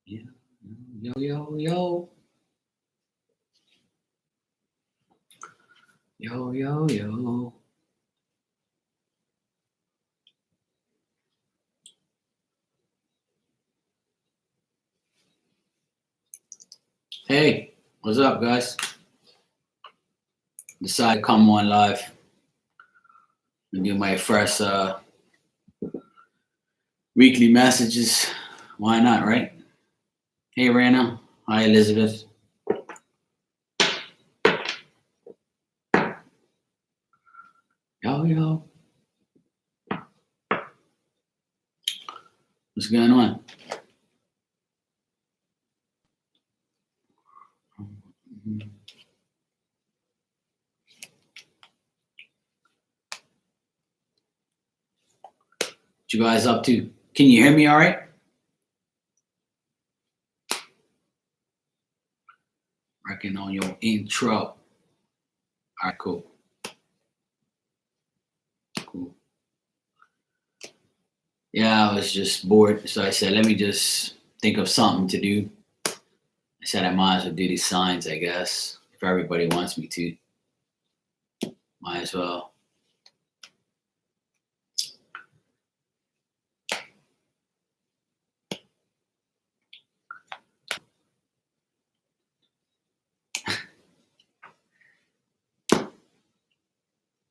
Yeah. Yo, yo, yo. Yo, yo, yo. Hey, what's up, guys? Decided to come on live and do my first weekly messages. Why not, right? Hey, Rana. Hi, Elizabeth. Yo, yo. What's going on? What you guys up to? Can you hear me all right? Working on your intro. All right, cool. Cool. Yeah, I was just bored, so I said, let me just think of something to do. I said I might as well do these signs, I guess. If everybody wants me to, might as well.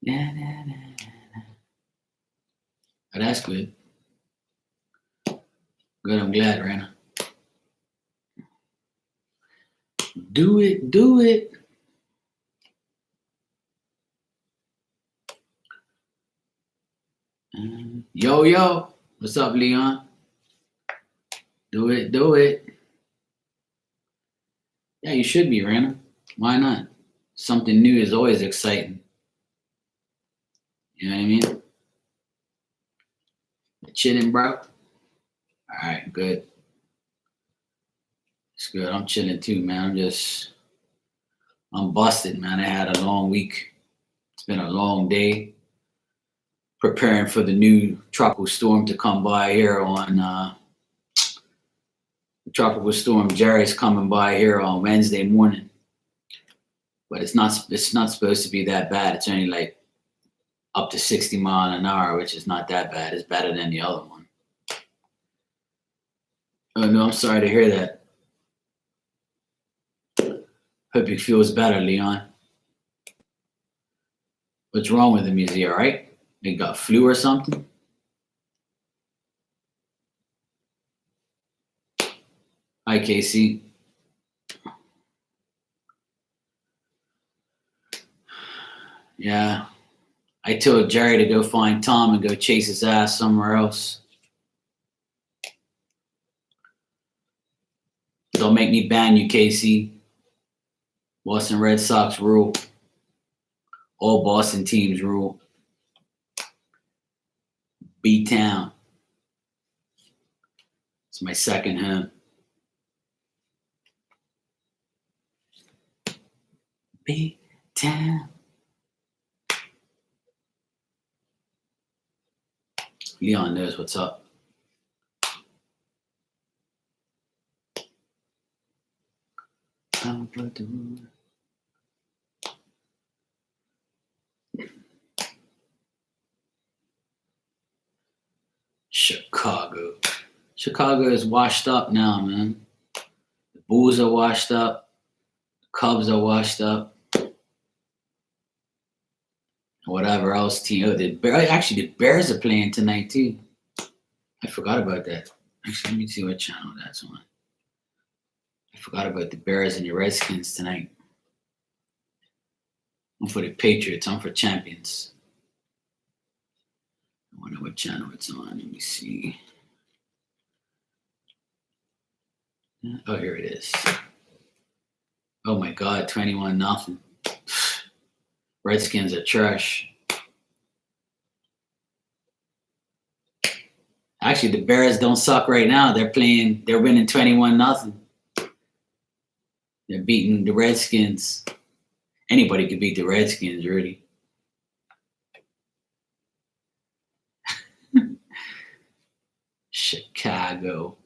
Nah, nah, nah, nah. Oh, that's good. Good, I'm glad, Rana. Do it, do it. Yo, yo. What's up, Leon? Do it, do it. Yeah, you should be, Rana. Why not? Something new is always exciting. You know what I mean? Chilling, bro. All right, good. It's good. I'm chilling too, man. I'm busted, man. I had a long week. It's been a long day preparing for the new tropical storm to come by here on tropical storm Jerry's coming by here on Wednesday morning. But it's not supposed to be that bad. It's only like up to 60 miles an hour, which is not that bad. It's better than the other one. Oh no, I'm sorry to hear that. Hope he feels better, Leon. What's wrong with him? Is he all right? He got flu or something? Hi, Casey. Yeah. I told Jerry to go find Tom and go chase his ass somewhere else. Don't make me ban you, Casey. Boston Red Sox rule. All Boston teams rule. B-Town. It's my second home. B-Town. Leon knows what's up. Chicago. Chicago is washed up now, man. The Bulls are washed up. The Cubs are washed up. Whatever else team. Oh, the Bears are playing tonight too. I forgot about that. Actually, let me see what channel that's on. I forgot about the Bears and the Redskins tonight. I'm for the Patriots. I'm for champions. I wonder what channel it's on. Let me see. Oh, here it is. Oh my God, 21-0. Redskins are trash. Actually, the Bears don't suck right now. They're winning 21-0. They're beating the Redskins. Anybody could beat the Redskins, really. Chicago.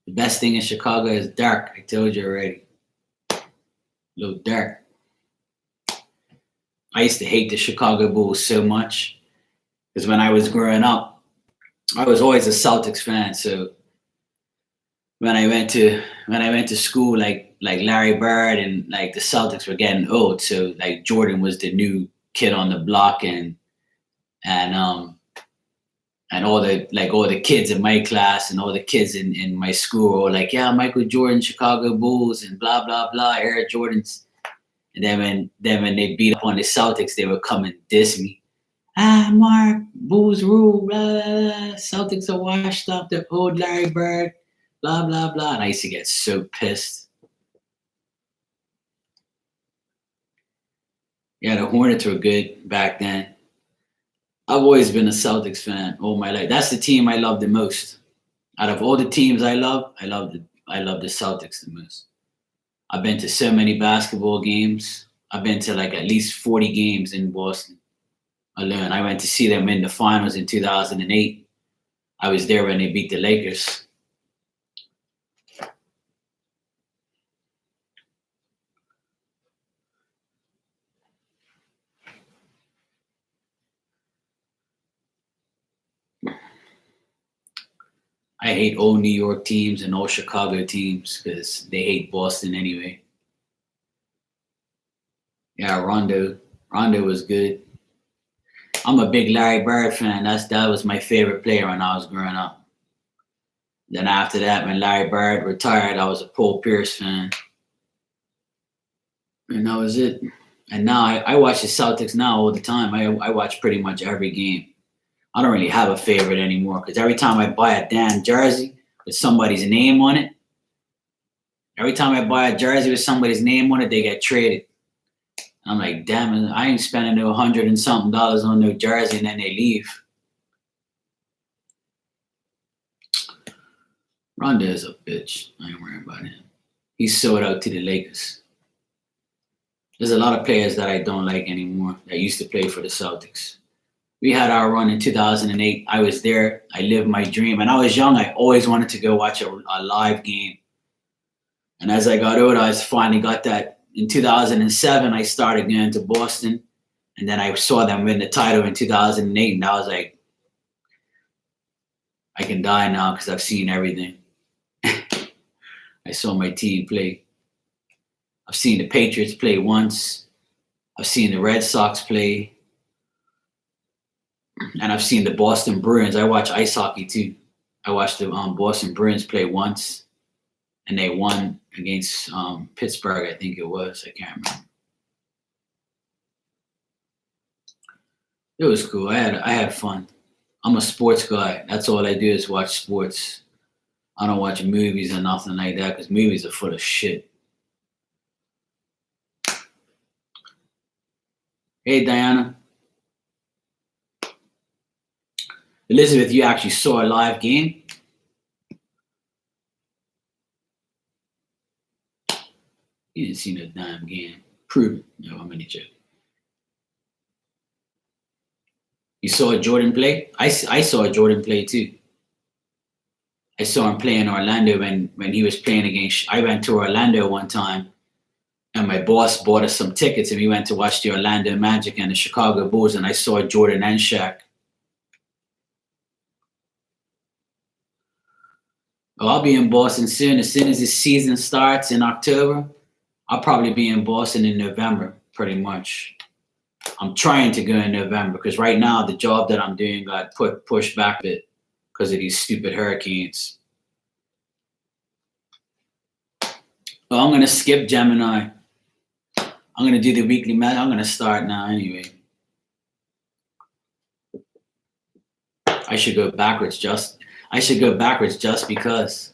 The best thing in Chicago is dark. I told you already. A little dark. I used to hate the Chicago Bulls so much because when I was growing up, I was always a Celtics fan. So when I went to school, like Larry Bird and like the Celtics were getting old, so like Jordan was the new kid on the block, and all the kids in my class and all the kids in my school were all like, yeah, Michael Jordan, Chicago Bulls, and blah blah blah, Air Jordans. And then when they beat up on the Celtics, they would come and diss me. Ah, Mark, Bulls rule, blah, blah, blah. Celtics are washed up, the old Larry Bird, blah blah blah. And I used to get so pissed. Yeah, the Hornets were good back then. I've always been a Celtics fan all my life. That's the team I love the most. Out of all the teams I love the Celtics the most. I've been to so many basketball games. I've been to like at least 40 games in Boston alone. I went to see them in the finals in 2008. I was there when they beat the Lakers. I hate all New York teams and all Chicago teams because they hate Boston anyway. Yeah, Rondo was good. I'm a big Larry Bird fan. That was my favorite player when I was growing up. Then after that, when Larry Bird retired, I was a Paul Pierce fan. And that was it. And now I watch the Celtics now all the time. I watch pretty much every game. I don't really have a favorite anymore because every time I buy a damn jersey with somebody's name on it, they get traded. I'm like, damn it, I ain't spending no $100 and something on no jersey, and then they leave. Rondo is a bitch. I ain't worrying about him. He's sold out to the Lakers. There's a lot of players that I don't like anymore that used to play for the Celtics. We had our run in 2008. I was there. I lived my dream. And I was young. I always wanted to go watch a live game. And as I got older, I finally got that. In 2007, I started going to Boston. And then I saw them win the title in 2008. And I was like, I can die now because I've seen everything. I saw my team play. I've seen the Patriots play once. I've seen the Red Sox play. And I've seen the Boston Bruins. I watch ice hockey too. I watched the Boston Bruins play once, and they won against Pittsburgh, I think it was. I can't remember. It was cool. I had fun. I'm a sports guy. That's all I do is watch sports. I don't watch movies or nothing like that because movies are full of shit. Hey, Diana. Elizabeth, you actually saw a live game? You didn't see no damn game. Prove it. No, I'm only joking. You saw Jordan play? I saw Jordan play too. I saw him play in Orlando when he was playing against. I went to Orlando one time, and my boss bought us some tickets, and we went to watch the Orlando Magic and the Chicago Bulls, and I saw Jordan and Shaq. Well, I'll be in Boston soon. As soon as the season starts in October, I'll probably be in Boston in November, pretty much. I'm trying to go in November because right now the job that I'm doing got pushed back a bit because of these stupid hurricanes. Well, I'm going to skip Gemini. I'm going to do the weekly math. I'm going to start now anyway. I should go backwards just because.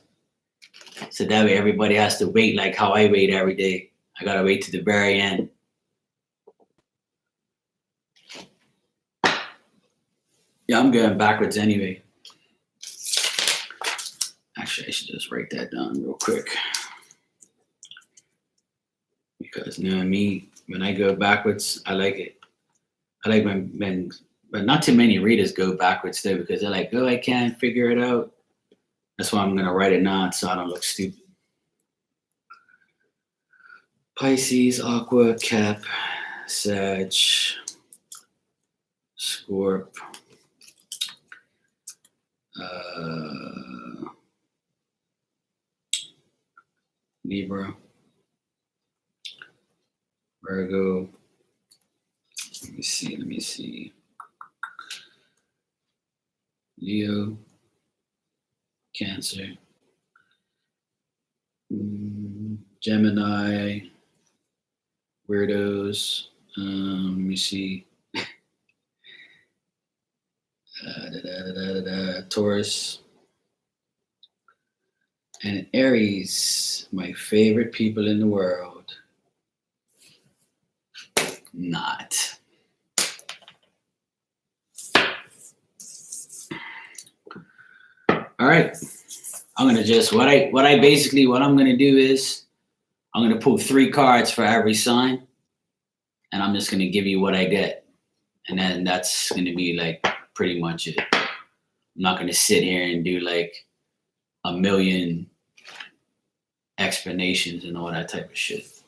So that way everybody has to wait like how I wait every day. I got to wait to the very end. Yeah, I'm going backwards anyway. Actually, I should just write that down real quick. Because you know what I mean? When I go backwards, I like it. I like when but not too many readers go backwards though, because they're like, oh, I can't figure it out. That's why I'm going to write it now so I don't look stupid. Pisces, Aqua, Cap, Sag, Scorp, Libra, Virgo. Let me see. Leo, Cancer, Gemini, weirdos. Let me see. Taurus, and Aries, my favorite people in the world. Not. All right. I'm gonna just what I'm gonna do is I'm gonna pull 3 cards for every sign, and I'm just gonna give you what I get, and then that's gonna be like pretty much it. I'm not gonna sit here and do like a million explanations and all that type of shit.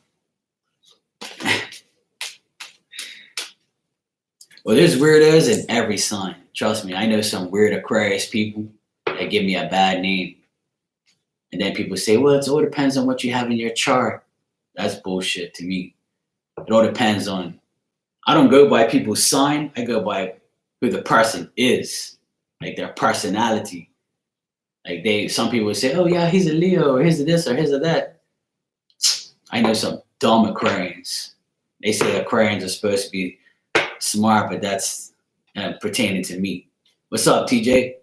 Well, there's weirdos in every sign. Trust me, I know some weird Aquarius people that give me a bad name. And then people say, well, it all depends on what you have in your chart. That's bullshit to me. It all depends on, I don't go by people's sign. I go by who the person is, like their personality. Like some people say, oh yeah, he's a Leo, or he's a this, or he's a that. I know some dumb Aquarians. They say Aquarians are supposed to be smart, but that's pertaining to me. What's up, TJ?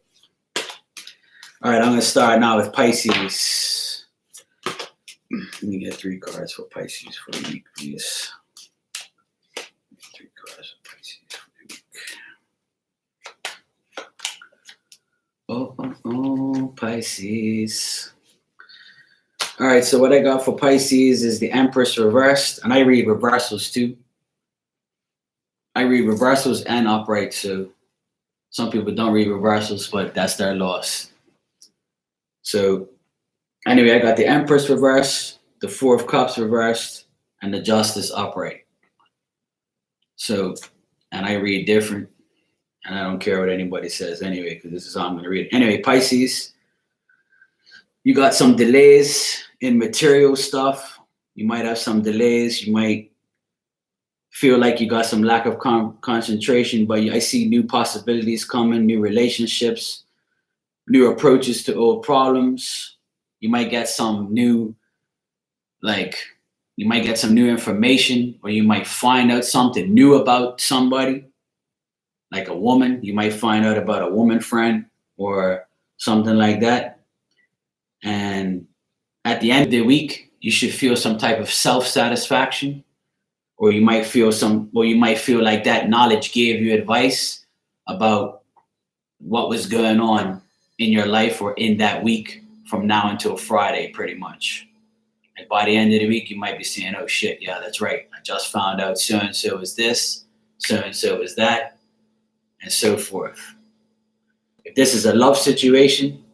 All right, I'm going to start now with Pisces. Let me get 3 cards for Pisces for the week, please. 3 cards for Pisces for the week. Oh, Pisces. All right, so what I got for Pisces is the Empress reversed, and I read reversals too. I read reversals and upright, so some people don't read reversals, but that's their loss. So anyway, I got the Empress reversed, the 4 of Cups reversed, and the Justice upright. So, and I read different, and I don't care what anybody says anyway, because this is how I'm going to read it. Anyway, Pisces, you got some delays in material stuff. You might have some delays. You might feel like you got some lack of concentration, but I see new possibilities coming, new relationships, new approaches to old problems. You might get some new, information, or you might find out something new about somebody, like a woman. You might find out about a woman friend or something like that. And at the end of the week, you should feel some type of self-satisfaction, or you might feel like that knowledge gave you advice about what was going on in your life or in that week from now until Friday, pretty much. And by the end of the week, you might be saying, oh shit, yeah, that's right. I just found out so-and-so is this, so-and-so is that, and so forth. If this is a love situation,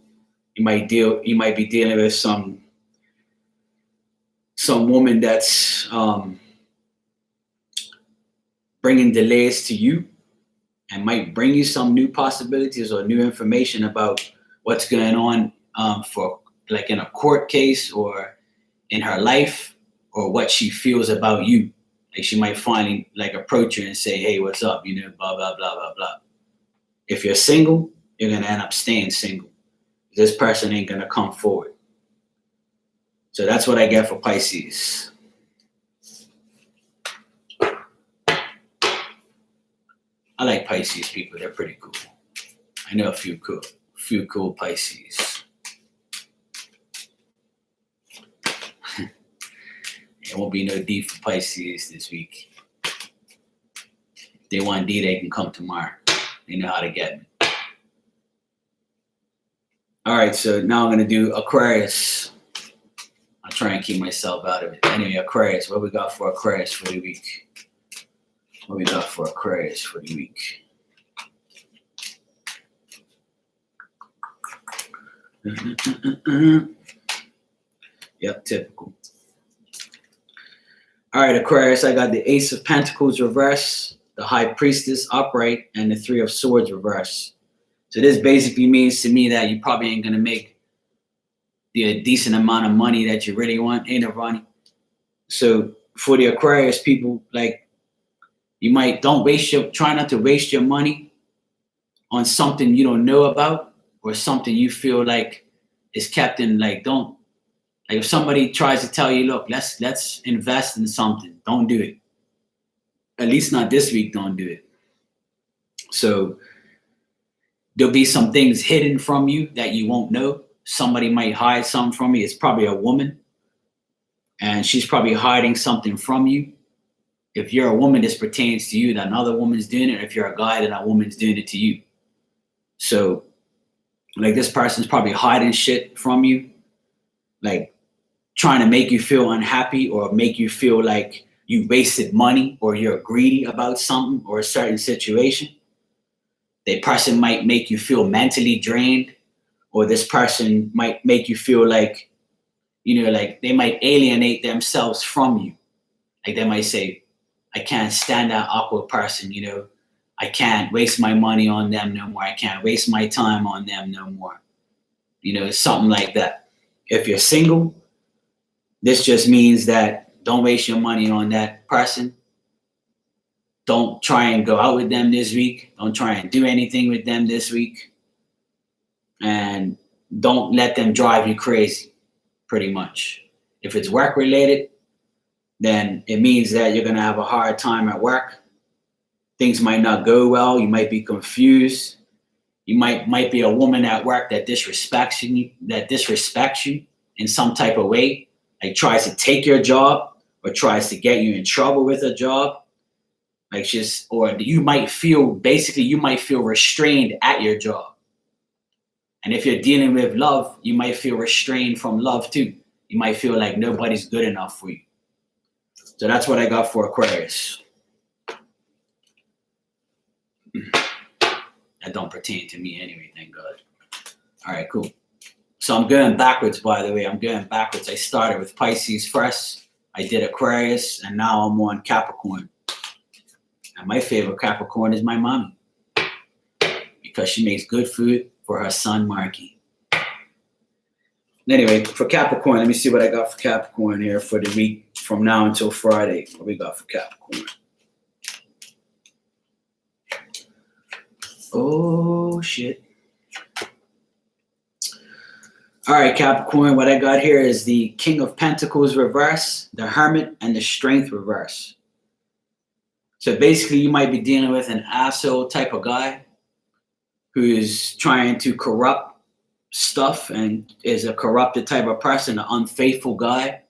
you might be dealing with some woman that's bringing delays to you and might bring you some new possibilities or new information about what's going on for like in a court case or in her life, or what she feels about you. Like she might finally like approach you and say, hey, what's up? You know, blah, blah, blah, blah, blah. If you're single, you're going to end up staying single. This person ain't going to come forward. So that's what I get for Pisces. I like Pisces people. They're pretty cool. I know a few cool Pisces. There won't be no D for Pisces this week. If they want D, they can come tomorrow. They know how to get me. All right, so now I'm going to do Aquarius. I'll try and keep myself out of it. Anyway, Aquarius, what we got for Aquarius for the week? What we got for Aquarius for the week? Yep, typical. All right, Aquarius, I got the Ace of Pentacles reverse, the High Priestess upright, and the Three of Swords reverse. So this basically means to me that you probably ain't going to make the decent amount of money that you really want, ain't it, Ronnie? So for the Aquarius people, like, you might try not to waste your money on something you don't know about or something you feel like is kept in, like, don't, like if somebody tries to tell you, look, let's invest in something, don't do it. At least not this week, don't do it. So there'll be some things hidden from you that you won't know. Somebody might hide something from you. It's probably a woman, and she's probably hiding something from you. If you're a woman, this pertains to you, that another woman's doing it. If you're a guy, then that woman's doing it to you. So, like, this person's probably hiding shit from you, like trying to make you feel unhappy or make you feel like you wasted money or you're greedy about something or a certain situation. The person might make you feel mentally drained, or this person might make you feel like, like they might alienate themselves from you. Like they might say, I can't stand that awkward person, I can't waste my money on them no more. I can't waste my time on them no more. Something like that. If you're single, this just means that don't waste your money on that person. Don't try and go out with them this week. Don't try and do anything with them this week. And don't let them drive you crazy, pretty much. If it's work related, then it means that you're going to have a hard time at work. Things might not go well. You might be confused. You might be a woman at work that disrespects you in some type of way, like tries to take your job or tries to get you in trouble with a job. Or you might feel restrained at your job. And if you're dealing with love, you might feel restrained from love too. You might feel like nobody's good enough for you. So that's what I got for Aquarius. That don't pertain to me anyway, thank God. All right, cool. So I'm going backwards, by the way. I started with Pisces first. I did Aquarius, and now I'm on Capricorn. And my favorite Capricorn is my mommy, because she makes good food for her son, Marky. Anyway, for Capricorn, let me see what I got for Capricorn here for the week from now until Friday. What we got for Capricorn? Oh, shit. All right, Capricorn, what I got here is the King of Pentacles reverse, the Hermit, and the Strength reverse. So basically, you might be dealing with an asshole type of guy who is trying to corrupt stuff and is a corrupted type of person, an unfaithful guy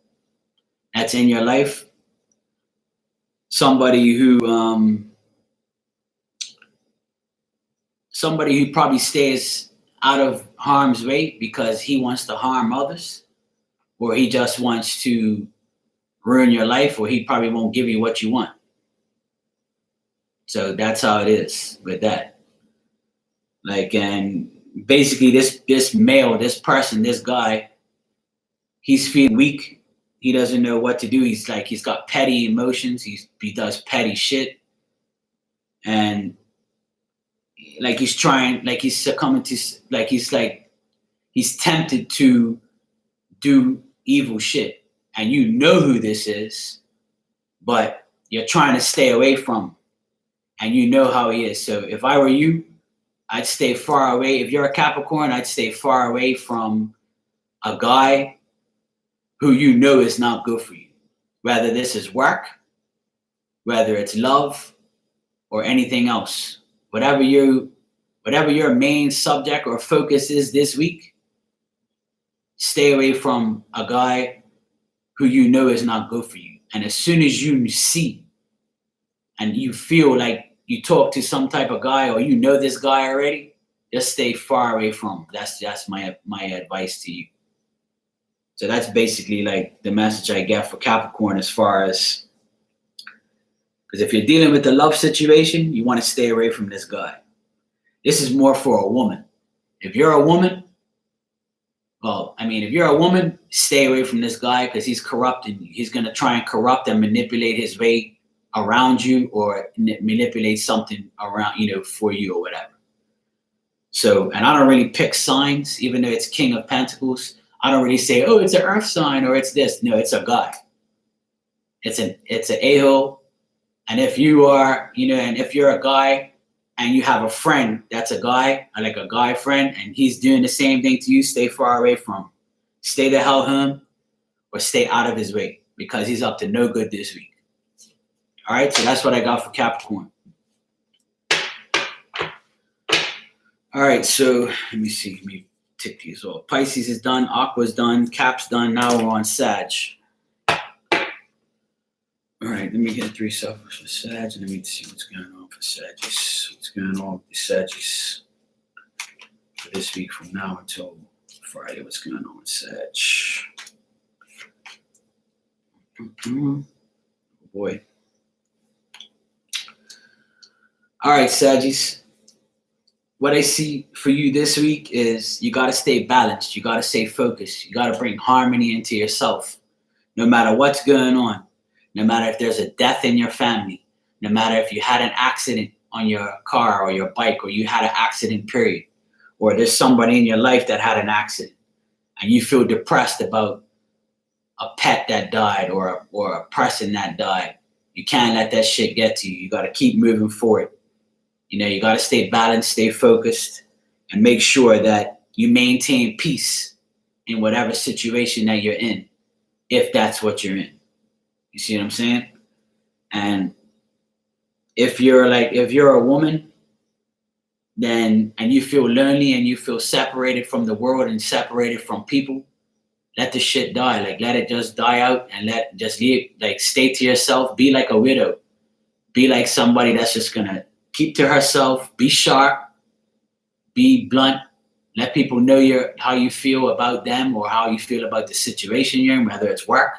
that's in your life. Somebody who probably stays out of harm's way because he wants to harm others, or he just wants to ruin your life, or he probably won't give you what you want. So that's how it is with that. Like, and basically this male, this person, this guy, he's feeling weak. He doesn't know what to do. He's got petty emotions. He does petty shit. And he's tempted to do evil shit. And you know who this is, but you're trying to stay away from him. And you know how he is. So if I were you, I'd stay far away. If you're a Capricorn, I'd stay far away from a guy who you know is not good for you. Whether this is work, whether it's love, or anything else. Whatever your main subject or focus is this week, stay away from a guy who you know is not good for you. And as soon as you see and you feel like you talk to some type of guy, or you know this guy already, just stay far away from him. That's my advice to you. So that's basically like the message I get for Capricorn, as far as, because if you're dealing with a love situation, you want to stay away from this guy. This is more for a woman. If you're a woman, I mean, if you're a woman, stay away from this guy because he's corrupting you. He's going to try and corrupt and manipulate his way around you, or manipulate something around, for you or whatever. So, and I don't really pick signs, even though it's King of Pentacles. I don't really say, oh, it's an earth sign or it's this. No, it's a guy. It's an a-hole. And if you are, and if you're a guy and you have a friend that's a guy, like a guy friend, and he's doing the same thing to you, stay far away from him. Stay the hell home, or stay out of his way, because he's up to no good this week. All right, so that's what I got for Capricorn. All right, so let me see. Let me tick these off. Pisces is done. Aqua's done. Cap's done. Now we're on Sag. All right, let me get 3 suffers for Sag, and let me see what's going on for Sagittarius. What's going on with the Sagittarius for this week from now until Friday? What's going on with Sag? Oh boy. All right, Sagittarius. What I see for you this week is you got to stay balanced. You got to stay focused. You got to bring harmony into yourself. No matter what's going on, no matter if there's a death in your family, no matter if you had an accident on your car or your bike, or you had an accident, period, or there's somebody in your life that had an accident and you feel depressed about a pet that died or a person that died, you can't let that shit get to you. You got to keep moving forward. You got to stay balanced, stay focused, and make sure that you maintain peace in whatever situation that you're in, if that's what you're in. You see what I'm saying? And if you're a woman, then, and you feel lonely and you feel separated from the world and separated from people, let the shit die. Like, let it just die out, and stay to yourself. Be like a widow. Be like somebody that's just gonna keep to herself. Be sharp. Be blunt. Let people know how you feel about them, or how you feel about the situation you're in, whether it's work,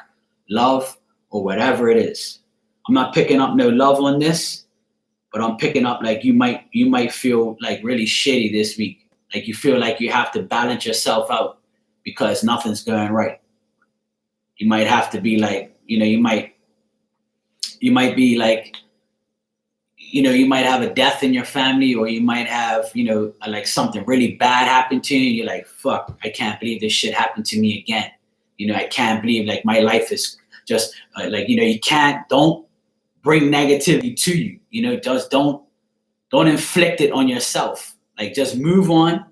love, or whatever it is. I'm not picking up no love on this, but I'm picking up like you might feel like really shitty this week. Like you feel like you have to balance yourself out because nothing's going right. You might have to be like, you might be like, you might have a death in your family, or you might have, like something really bad happen to you. You're like, fuck, I can't believe this shit happened to me again. I can't believe like my life is just don't bring negativity to you. Just don't inflict it on yourself. Like, just move on.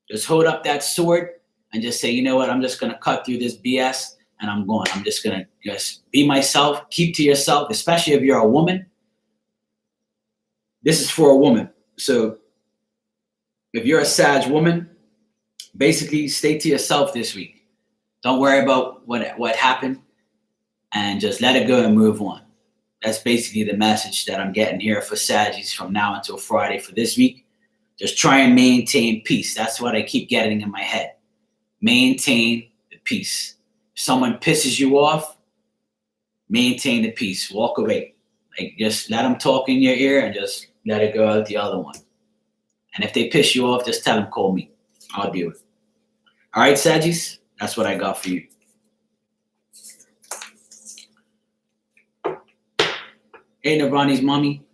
Just hold up that sword and just say, you know what, I'm just going to cut through this BS and I'm going. I'm just going to just be myself. Keep to yourself, especially if you're a woman. This is for a woman. So if you're a Sag woman, basically stay to yourself this week. Don't worry about what happened, and just let it go and move on. That's basically the message that I'm getting here for Saggies from now until Friday for this week. Just try and maintain peace. That's what I keep getting in my head. Maintain the peace. If someone pisses you off, maintain the peace. Walk away. Like, just let them talk in your ear and just let it go out the other one. And if they piss you off, just tell them, call me. I'll deal with it. All right, Saggies, that's what I got for you. Hey, Nirvani's mommy.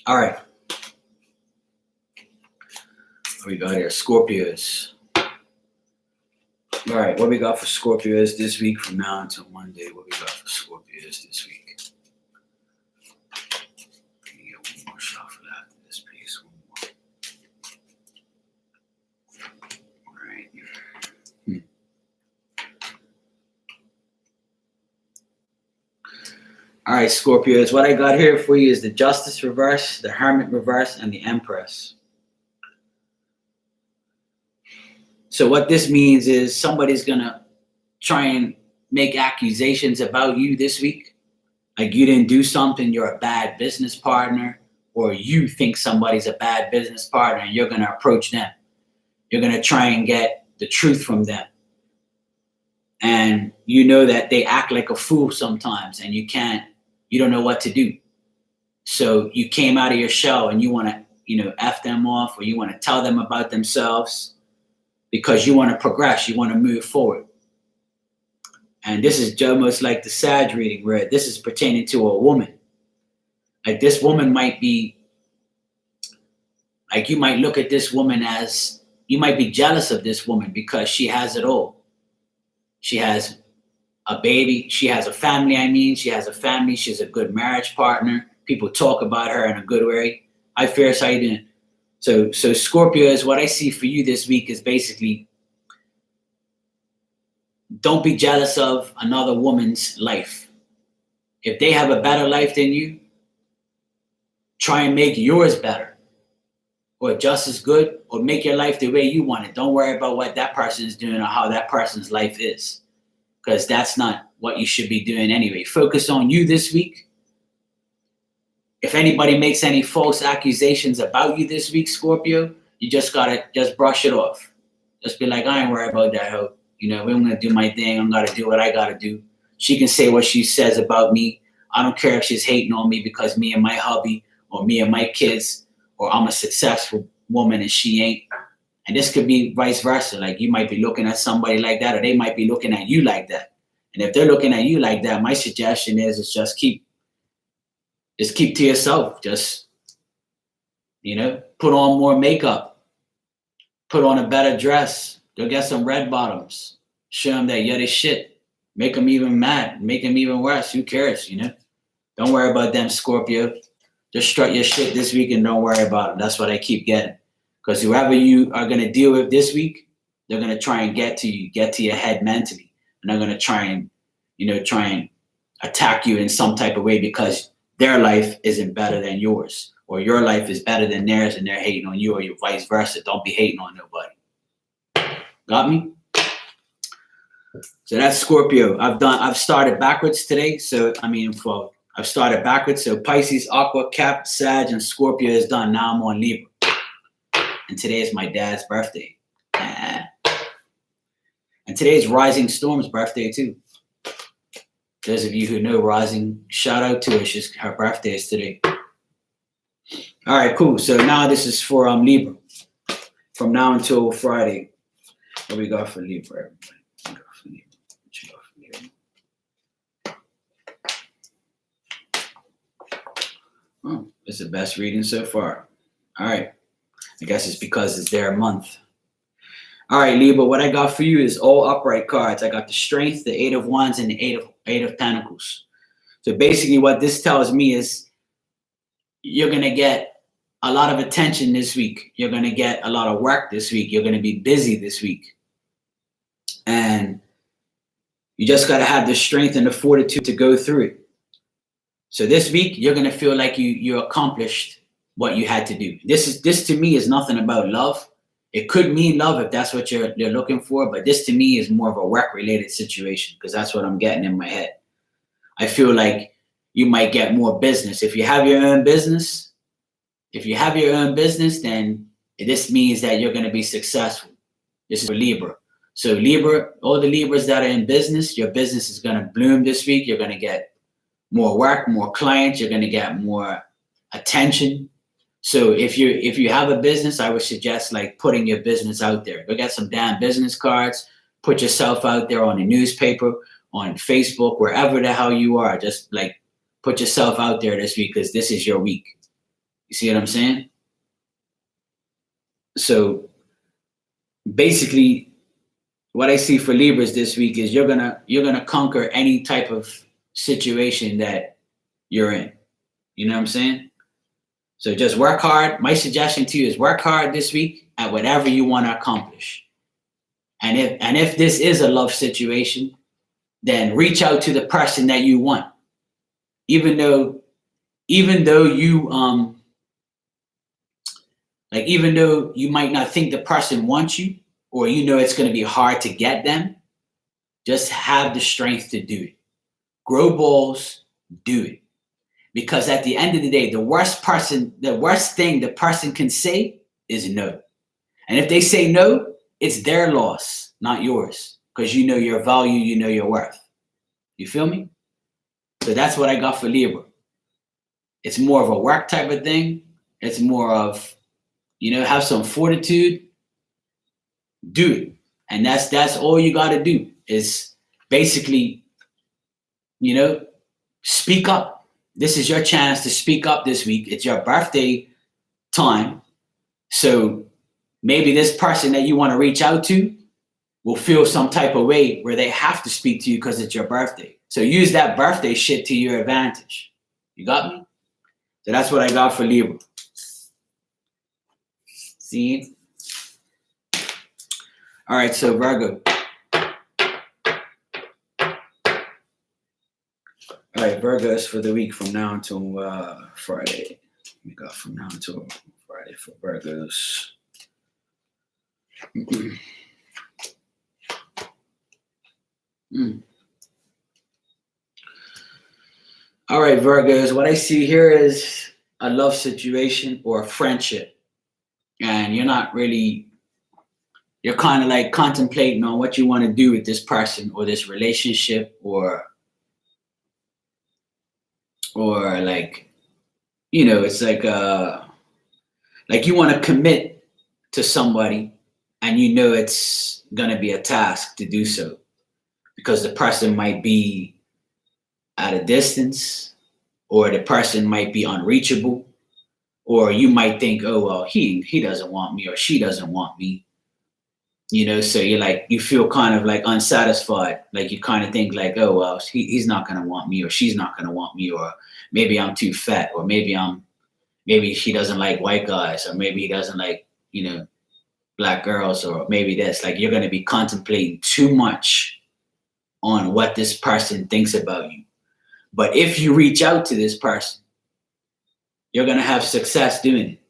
All right. What we got here? Scorpios. All right, what we got for Scorpios this week from now until Monday? What we got for Scorpios this week? Let me get one more shot for that. This piece, one more. All right. All right, Scorpios, what I got here for you is the Justice reverse, the Hermit reverse, and the Empress. So what this means is somebody's going to try and make accusations about you this week. Like, you didn't do something, you're a bad business partner, or you think somebody's a bad business partner and you're going to approach them. You're going to try and get the truth from them. And you know that they act like a fool sometimes, and you don't know what to do. So you came out of your shell and you want to F them off, or you want to tell them about themselves because you want to progress, you want to move forward. And this is almost like the Sag reading, where this is pertaining to a woman. Like this woman might be, like you might look at this woman as, you might be jealous of this woman because she has it all. She has a baby, she has a family, she has a family, she's a good marriage partner. People talk about her in a good way. Hi, Fierce, how you doing? So Scorpio, is what I see for you this week is basically, don't be jealous of another woman's life. If they have a better life than you, try and make yours better, or just as good, or make your life the way you want it. Don't worry about what that person is doing or how that person's life is, because that's not what you should be doing anyway. Focus on you this week. If anybody makes any false accusations about you this week, Scorpio, you just gotta just brush it off. Just be like, I ain't worried about that hoe. I'm gonna do my thing. I'm gonna do what I gotta do. She can say what she says about me. I don't care if she's hating on me because me and my hubby, or me and my kids, or I'm a successful woman and she ain't. And this could be vice versa. Like you might be looking at somebody like that, or they might be looking at you like that. And if they're looking at you like that, my suggestion is just keep to yourself. Just, put on more makeup, put on a better dress, go get some red bottoms, show them that you're the shit, make them even mad, make them even worse. Who cares? Don't worry about them, Scorpio. Just strut your shit this week and don't worry about them. That's what I keep getting. Because whoever you are going to deal with this week, they're going to try and get to you, get to your head mentally. And they're going to try and attack you in some type of way because their life isn't better than yours, or your life is better than theirs and they're hating on you, or you vice versa. Don't be hating on nobody. Got me? So that's Scorpio. I've started backwards today. I've started backwards. So Pisces, Aqua, Cap, Sag, and Scorpio is done. Now I'm on Libra. And today is my dad's birthday. And today is Rising Storm's birthday too. Those of you who know Rising, shout out to her. Her birthday is today. All right, cool. So now this is for Libra. From now until Friday. What we got for Libra, everybody? Oh, it's the best reading so far. All right. I guess it's because it's their month. All right, Libra, what I got for you is all upright cards. I got the Strength, the Eight of Wands, and the Eight of Pentacles. So basically what this tells me is you're going to get a lot of attention this week. You're going to get a lot of work this week. You're going to be busy this week. And you just got to have the strength and the fortitude to go through it. So this week, you're going to feel like you accomplished what you had to do. This to me is nothing about love. It could mean love if that's what you're looking for, but this to me is more of a work-related situation because that's what I'm getting in my head. I feel like you might get more business. If you have your own business, then this means that you're going to be successful. This is for Libra. So Libra, all the Libras that are in business, your business is going to bloom this week. You're going to get more work, more clients. You're going to get more attention. So if you have a business, I would suggest like putting your business out there. Go get some damn business cards. Put yourself out there on the newspaper, on Facebook, wherever the hell you are. Just like put yourself out there this week because this is your week. You see what I'm saying? So basically, what I see for Libras this week is you're gonna conquer any type of situation that you're in. You know what I'm saying? So just work hard. My suggestion to you is work hard this week at whatever you want to accomplish. And if this is a love situation, then reach out to the person that you want. Even though you might not think the person wants you, or it's going to be hard to get them, just have the strength to do it. Grow balls, do it. Because at the end of the day, the worst thing the person can say is no. And if they say no, it's their loss, not yours. Because you know your value, you know your worth. You feel me? So that's what I got for Libra. It's more of a work type of thing. It's more of have some fortitude, do it. And that's all you got to do is basically, speak up. This is your chance to speak up this week. It's your birthday time. So maybe this person that you want to reach out to will feel some type of way where they have to speak to you because it's your birthday. So use that birthday shit to your advantage. You got me? So that's what I got for Libra. See? All right, so Virgo. All right, Virgos for the week from now until Friday. We got from now until Friday for Virgos. All right, Virgos, what I see here is a love situation or a friendship. And you're kind of like contemplating on what you want to do with this person or this relationship or like, it's like you want to commit to somebody and it's going to be a task to do so because the person might be at a distance or the person might be unreachable or you might think, oh, well, he doesn't want me or she doesn't want me, so you feel kind of like unsatisfied. Like you kind of think like, oh, well, he's not going to want me or she's not going to want me, or maybe I'm too fat, or maybe she doesn't like white guys, or maybe he doesn't like, black girls, or maybe this. Like you're going to be contemplating too much on what this person thinks about you. But if you reach out to this person, you're going to have success doing it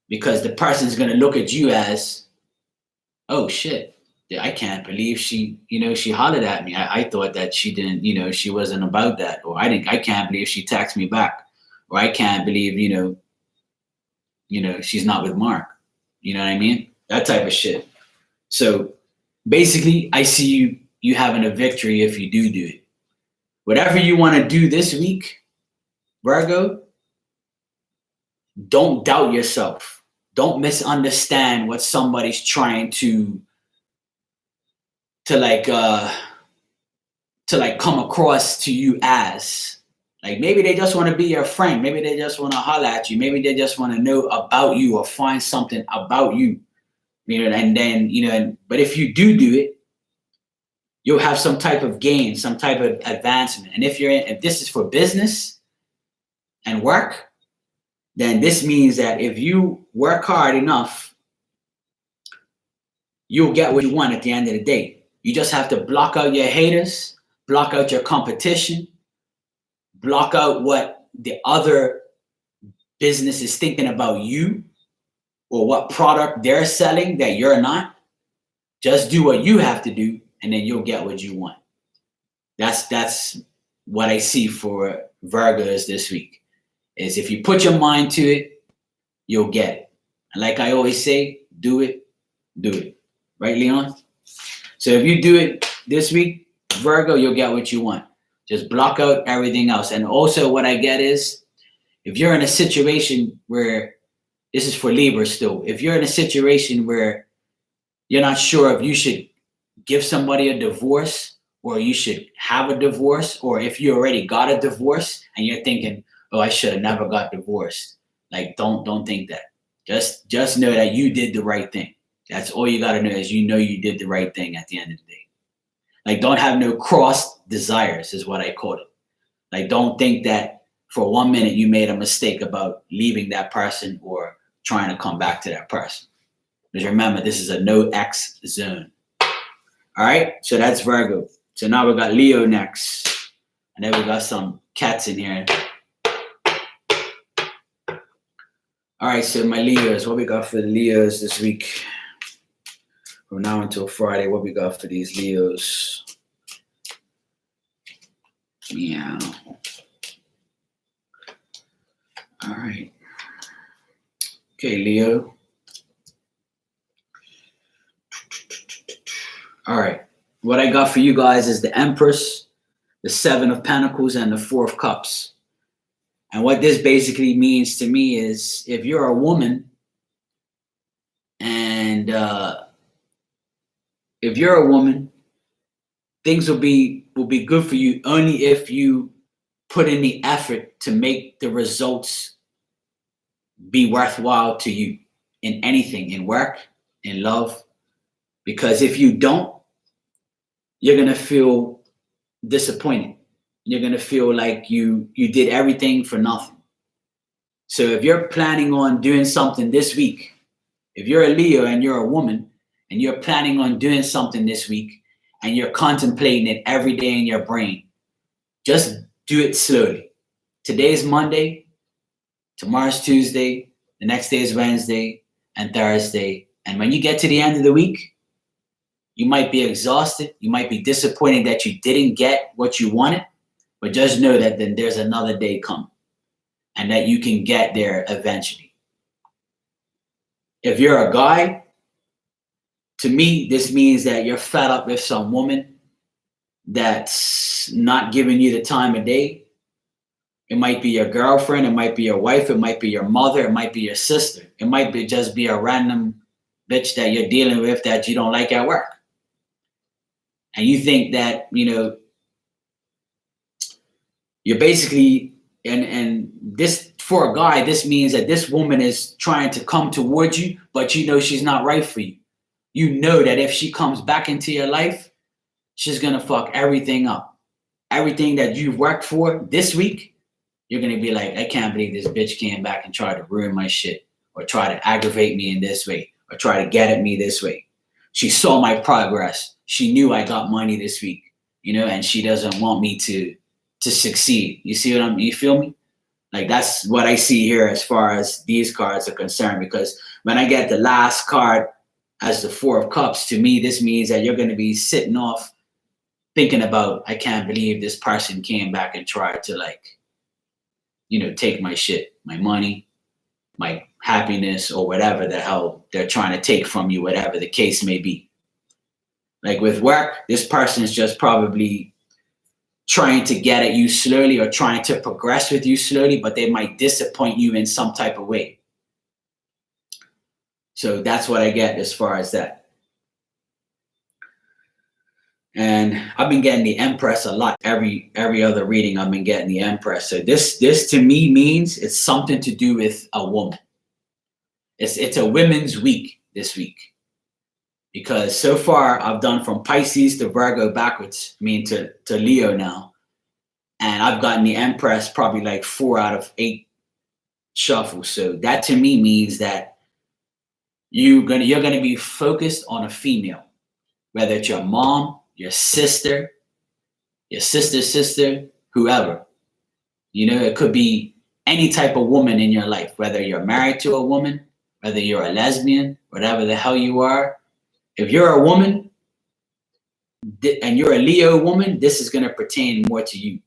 because the person's going to look at you as, oh shit, I can't believe she hollered at me. I thought that she didn't, she wasn't about that. Or I can't believe she texted me back. Or I can't believe, she's not with Mark. You know what I mean? That type of shit. So basically, I see you having a victory if you do it. Whatever you want to do this week, Virgo, don't doubt yourself. Don't misunderstand what somebody's trying to come across to you as. Like maybe they just want to be your friend. Maybe they just want to holler at you. Maybe they just want to know about you or find something about you. And then, but if you do it, you'll have some type of gain, some type of advancement. And if this is for business and work, then this means that if you work hard enough, you'll get what you want at the end of the day. You just have to block out your haters, block out your competition, block out what the other business is thinking about you or what product they're selling that you're not. Just do what you have to do, and then you'll get what you want. That's what I see for Virgos this week. Is if you put your mind to it, you'll get it. And like I always say, do it. Right, Leon? So if you do it this week, Virgo, you'll get what you want. Just block out everything else. And also what I get is, if you're in a situation where, this is for Libra still, if you're in a situation where you're not sure if you should give somebody a divorce or you should have a divorce, or if you already got a divorce and you're thinking, oh, I should have never got divorced. Like, don't think that. Just know that you did the right thing. That's all you got to know is you did the right thing at the end of the day. Like, don't have no crossed desires is what I call it. Like, don't think that for 1 minute you made a mistake about leaving that person or trying to come back to that person. Because remember, this is a no X zone. All right, so that's Virgo. So now we got Leo next. And then we got some cats in here. All right, so my Leos, what we got for the Leos this week? From now until Friday, what we got for these Leos? Meow. All right. Okay, Leo. All right. What I got for you guys is the Empress, the Seven of Pentacles, and the Four of Cups. And what this basically means to me is if you're a woman And if you're a woman, things will be good for you only if you put in the effort to make the results be worthwhile to you in anything, in work, in love. Because if you don't, you're gonna feel disappointed. You're gonna feel like you did everything for nothing. So if you're planning on doing something this week, if you're a Leo and you're a woman and you're planning on doing something this week and you're contemplating it every day in your brain, just do it slowly. Today's Monday, tomorrow's Tuesday, the next day is Wednesday and Thursday. And when you get to the end of the week, you might be exhausted. You might be disappointed that you didn't get what you wanted, but just know that then there's another day coming and that you can get there eventually. If you're a guy, to me, this means that you're fed up with some woman that's not giving you the time of day. It might be your girlfriend, it might be your wife, it might be your mother, it might be your sister. It might be just be a random bitch that you're dealing with that you don't like at work. And you think that, you're basically, and this, for a guy, this means that this woman is trying to come towards you, but you know she's not right for you. You know that if she comes back into your life, she's gonna fuck everything up. Everything that you've worked for this week, you're gonna be like, I can't believe this bitch came back and tried to ruin my shit, or try to aggravate me in this way, or try to get at me this way. She saw my progress. She knew I got money this week, and she doesn't want me to succeed. You see what you feel me? Like, that's what I see here as far as these cards are concerned, because when I get the last card as the Four of Cups, to me, this means that you're going to be sitting off thinking about, I can't believe this person came back and tried to take my shit, my money, my happiness, or whatever the hell they're trying to take from you, whatever the case may be. Like with work, this person is just probably trying to get at you slowly or trying to progress with you slowly, but they might disappoint you in some type of way. So that's what I get as far as that. And I've been getting the Empress a lot. Every other reading, I've been getting the Empress. So this to me means it's something to do with a woman. It's a women's week this week. Because so far I've done from Pisces to Virgo backwards, to Leo now. And I've gotten the Empress probably like 4 out of 8 shuffles. So that to me means that you're gonna be focused on a female, whether it's your mom, your sister's sister, whoever. It could be any type of woman in your life, whether you're married to a woman, whether you're a lesbian, whatever the hell you are. If you're a woman and you're a Leo woman, this is going to pertain more to you,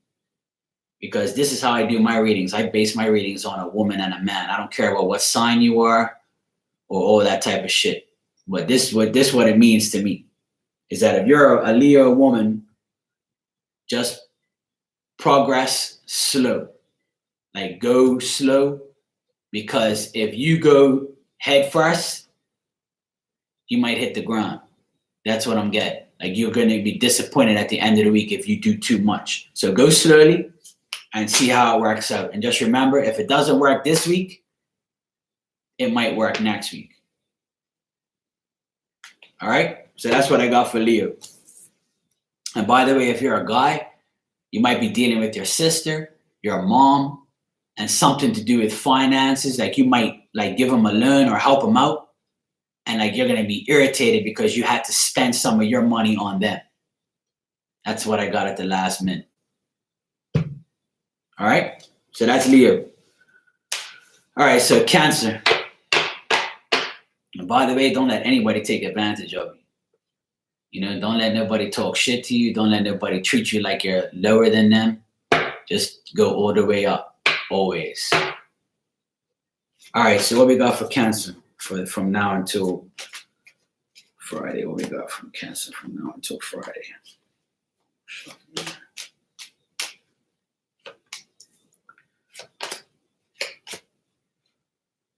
because this is how I do my readings. I base my readings on a woman and a man. I don't care about what sign you are or all that type of shit. But what it means to me is that if you're a Leo woman, just progress slow. Like, go slow, because if you go head first, you might hit the ground. That's what I'm getting. Like, you're going to be disappointed at the end of the week if you do too much. So go slowly and see how it works out. And just remember, if it doesn't work this week, it might work next week. All right? So that's what I got for Leo. And by the way, if you're a guy, you might be dealing with your sister, your mom, and something to do with finances. Like, you might give them a loan or help them out. And you're going to be irritated because you had to spend some of your money on them. That's what I got at the last minute. All right. So that's Leo. All right. So Cancer. And by the way, don't let anybody take advantage of you. Don't let nobody talk shit to you. Don't let nobody treat you like you're lower than them. Just go all the way up, always. All right. So what we got for Cancer? From now until Friday. What we got from Cancer from now until Friday?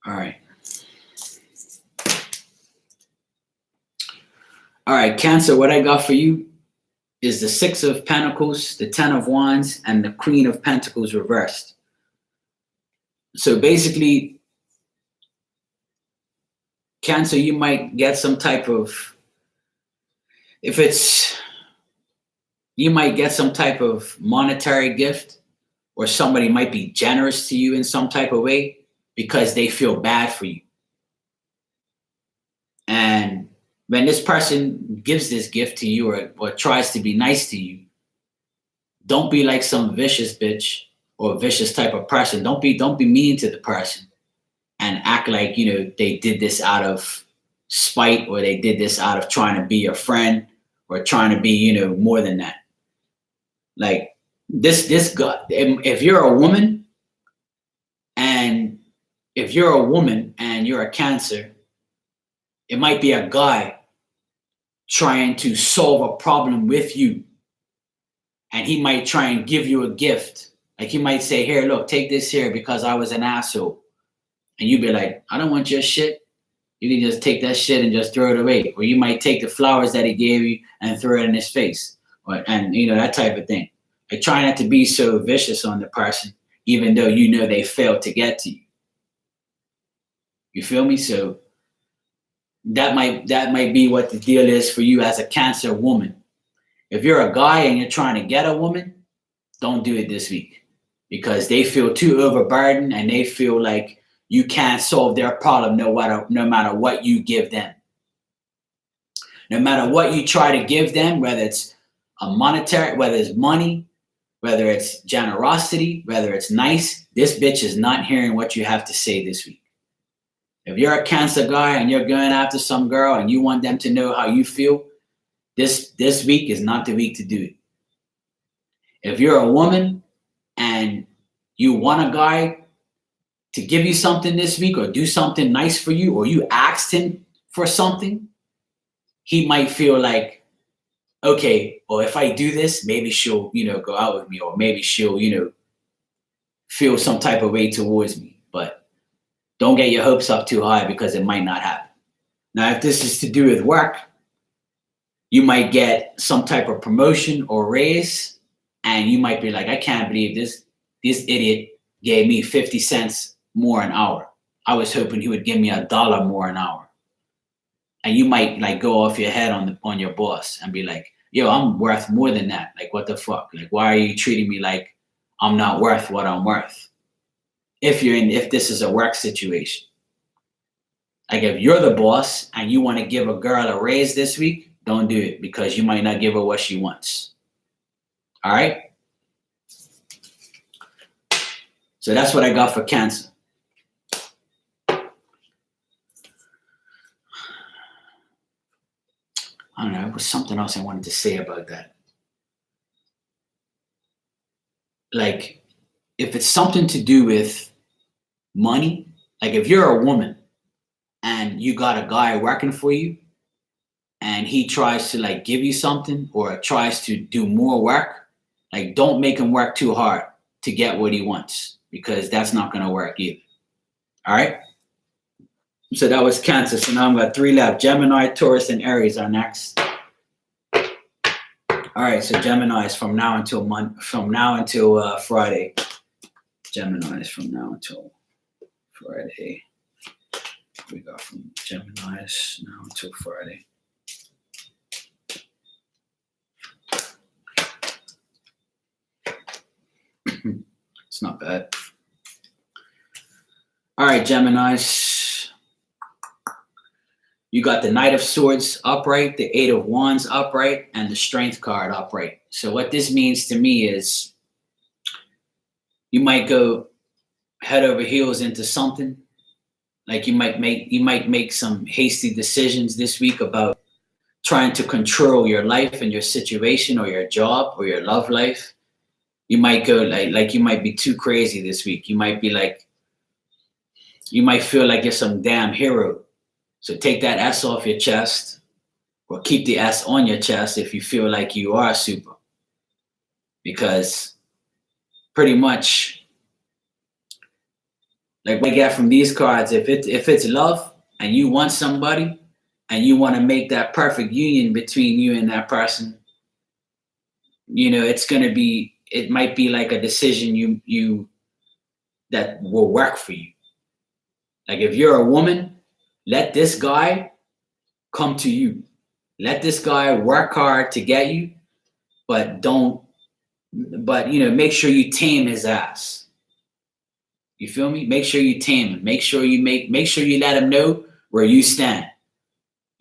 All right. All right, Cancer, what I got for you is the Six of Pentacles, the Ten of Wands, and the Queen of Pentacles reversed. So basically, Cancer, you might get some type of, you might get some type of monetary gift, or somebody might be generous to you in some type of way because they feel bad for you. And when this person gives this gift to you, or tries to be nice to you, don't be like some vicious bitch or vicious type of person. Don't be mean to the person and act like, they did this out of spite, or they did this out of trying to be your friend, or trying to be, more than that. Like this guy, if you're a woman and you're a Cancer, it might be a guy trying to solve a problem with you. And he might try and give you a gift. Like he might say, here, look, take this here because I was an asshole. And you'd be like, I don't want your shit. You can just take that shit and just throw it away. Or you might take the flowers that he gave you and throw it in his face. And that type of thing. Like try not to be so vicious on the person, even though they failed to get to you. You feel me? So that might be what the deal is for you as a Cancer woman. If you're a guy and you're trying to get a woman, don't do it this week, because they feel too overburdened and they feel like you can't solve their problem no matter what you give them. No matter what you try to give them, whether it's whether it's money, whether it's generosity, whether it's nice, this bitch is not hearing what you have to say this week. If you're a Cancer guy and you're going after some girl and you want them to know how you feel, this week is not the week to do it. If you're a woman and you want a guy to give you something this week, or do something nice for you, or you asked him for something, he might feel like, okay, well, if I do this, maybe she'll, go out with me, or maybe she'll, feel some type of way towards me. But don't get your hopes up too high, because it might not happen. Now, if this is to do with work, you might get some type of promotion or raise, and you might be like, I can't believe this idiot gave me 50 cents more an hour. I was hoping he would give me $1 more an hour. And you might like go off your head on your boss and be like, yo, I'm worth more than that. Like, what the fuck? Like, why are you treating me like I'm not worth what I'm worth? If this is a work situation. Like, if you're the boss and you want to give a girl a raise this week, don't do it, because you might not give her what she wants. All right? So that's what I got for Cancer. I don't know. There was something else I wanted to say about that. Like, if it's something to do with money, like if you're a woman and you got a guy working for you and he tries to like give you something, or tries to do more work, like don't make him work too hard to get what he wants, because that's not going to work either. All right? So that was Cancer. So now I've got 3 left. Gemini, Taurus, and Aries are next. All right, so Gemini is from now until Friday. Gemini is from now until Friday. We got from Gemini now until Friday. It's not bad. All right, Geminis. You got the Knight of Swords upright, the Eight of Wands upright, and the Strength card upright. So what this means to me is you might go head over heels into something. Like you might make some hasty decisions this week about trying to control your life and your situation, or your job, or your love life. You might go like you might be too crazy this week. You might be like, you might feel like you're some damn hero. So take that S off your chest, or keep the S on your chest if you feel like you are super. Because pretty much, like what I get from these cards, if it's love and you want somebody and you want to make that perfect union between you and that person, it might be like a decision you that will work for you. Like if you're a woman, let this guy come to you. Let this guy work hard to get you, but make sure you tame his ass. You feel me? Make sure you tame him. Make sure you let him know where you stand.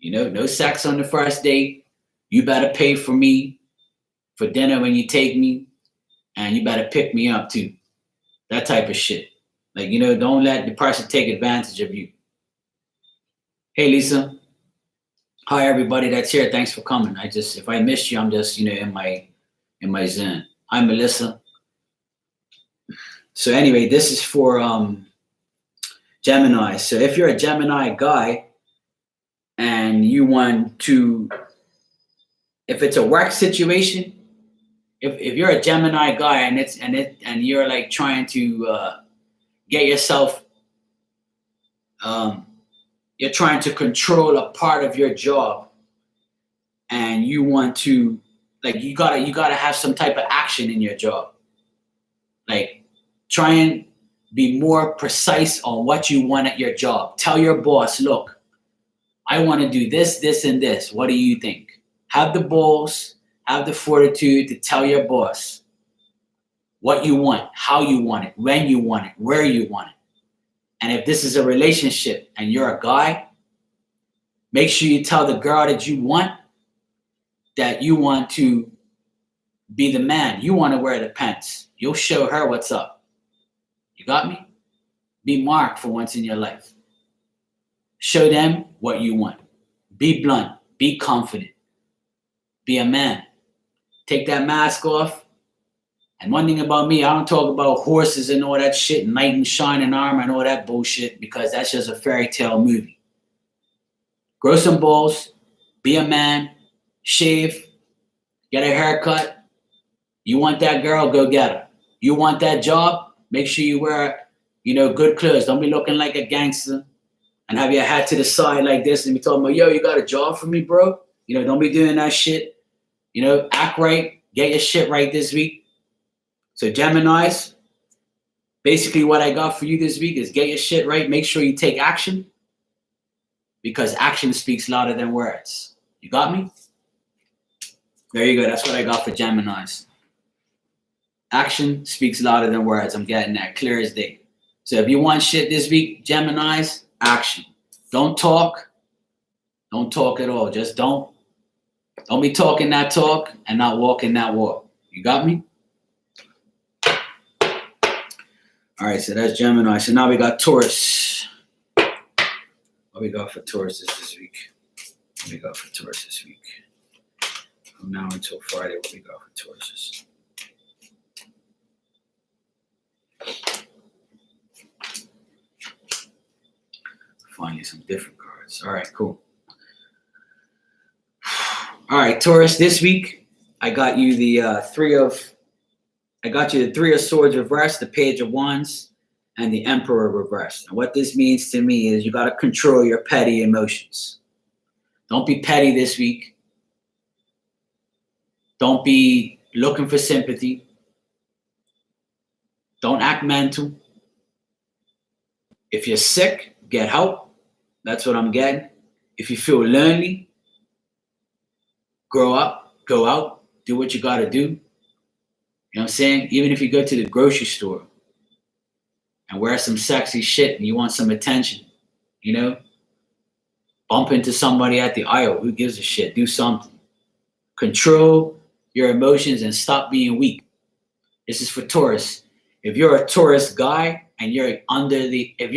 No sex on the first date. You better pay for me for dinner when you take me, and you better pick me up too. That type of shit. Like, don't let the person take advantage of you. Hey, Lisa. Hi, everybody that's here. Thanks for coming. If I missed you, I'm just, in my zen. Hi, Melissa. So anyway, this is for Gemini. So if you're a Gemini guy and you want to, if it's a work situation, if you're a Gemini guy and you're like trying to get yourself, you're trying to control a part of your job, and you want to, like, you gotta have some type of action in your job. Like, try and be more precise on what you want at your job. Tell your boss, look, I want to do this, this, and this. What do you think? Have the balls, have the fortitude to tell your boss what you want, how you want it, when you want it, where you want it. And if this is a relationship and you're a guy, make sure you tell the girl that you want to be the man. You want to wear the pants. You'll show her what's up. You got me? Be Mark for once in your life. Show them what you want. Be blunt. Be confident. Be a man. Take that mask off. And one thing about me, I don't talk about horses and all that shit, knight in shining armor and all that bullshit, because that's just a fairy tale movie. Grow some balls. Be a man. Shave. Get a haircut. You want that girl, go get her. You want that job, make sure you wear, good clothes. Don't be looking like a gangster and have your hat to the side like this and be talking about, yo, you got a job for me, bro? Don't be doing that shit. Act right. Get your shit right this week. So Geminis, basically what I got for you this week is get your shit right. Make sure you take action, because action speaks louder than words. You got me? There you go. That's what I got for Geminis. Action speaks louder than words. I'm getting that clear as day. So if you want shit this week, Geminis, action. Don't talk. Don't talk at all. Just don't be talking that talk and not walking that walk. You got me? All right, so that's Gemini. So now we got Taurus. What we got for Taurus this week? From now until Friday, what we got for Taurus? Finally, some different cards. All right, cool. All right, Taurus, this week I got you the Three of Swords reversed, the Page of Wands, and the Emperor reversed. And what this means to me is you got to control your petty emotions. Don't be petty this week. Don't be looking for sympathy. Don't act mental. If you're sick, get help. That's what I'm getting. If you feel lonely, grow up, go out, do what you got to do. You know what I'm saying? Even if you go to the grocery store and wear some sexy shit and you want some attention, bump into somebody at the aisle. Who gives a shit? Do something. Control your emotions and stop being weak. This is for Taurus. If you're a Taurus guy and you're if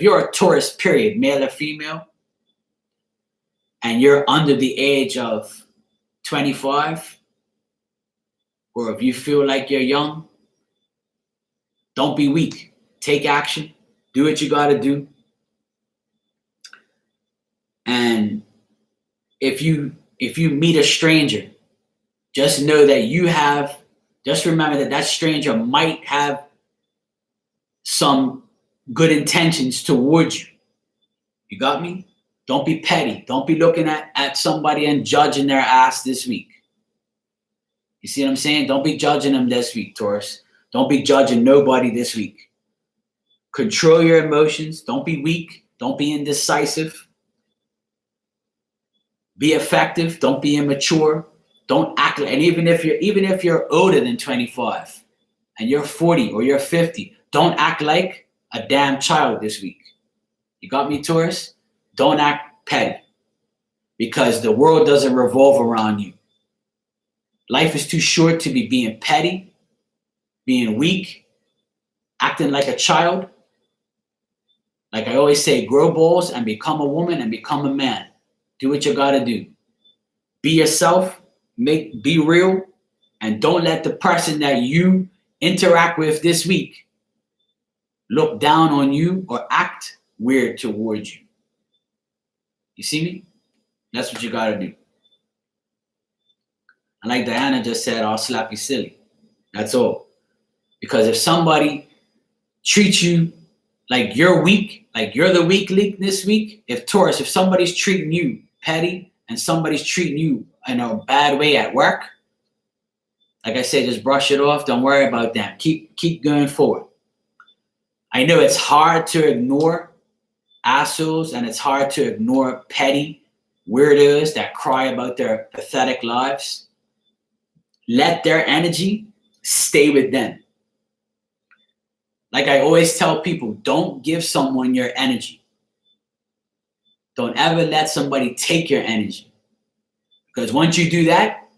you're a Taurus period, male or female, and you're under the age of 25, or if you feel like you're young, don't be weak. Take action. Do what you got to do. And if you meet a stranger, just know that just remember that stranger might have some good intentions towards you. You got me? Don't be petty. Don't be looking at somebody and judging their ass this week. You see what I'm saying? Don't be judging them this week, Taurus. Don't be judging nobody this week. Control your emotions. Don't be weak. Don't be indecisive. Be effective. Don't be immature. Don't act like, and even if you're older than 25 and you're 40 or you're 50, don't act like a damn child this week. You got me, Taurus? Don't act petty, because the world doesn't revolve around you. Life is too short to be being petty, being weak, acting like a child. Like I always say, grow balls and become a woman and become a man. Do what you gotta do. Be yourself, be real, and don't let the person that you interact with this week look down on you or act weird towards you. You see me? That's what you gotta do. And like Diana just said, I'll slap you silly. That's all. Because if somebody treats you like you're weak, like you're the weak link this week, if somebody's treating you petty and somebody's treating you in a bad way at work, like I said, just brush it off. Don't worry about them. Keep going forward. I know it's hard to ignore assholes, and it's hard to ignore petty weirdos that cry about their pathetic lives. Let their energy stay with them. Like I always tell people, don't give someone your energy. Don't ever let somebody take your energy. Because once you do that,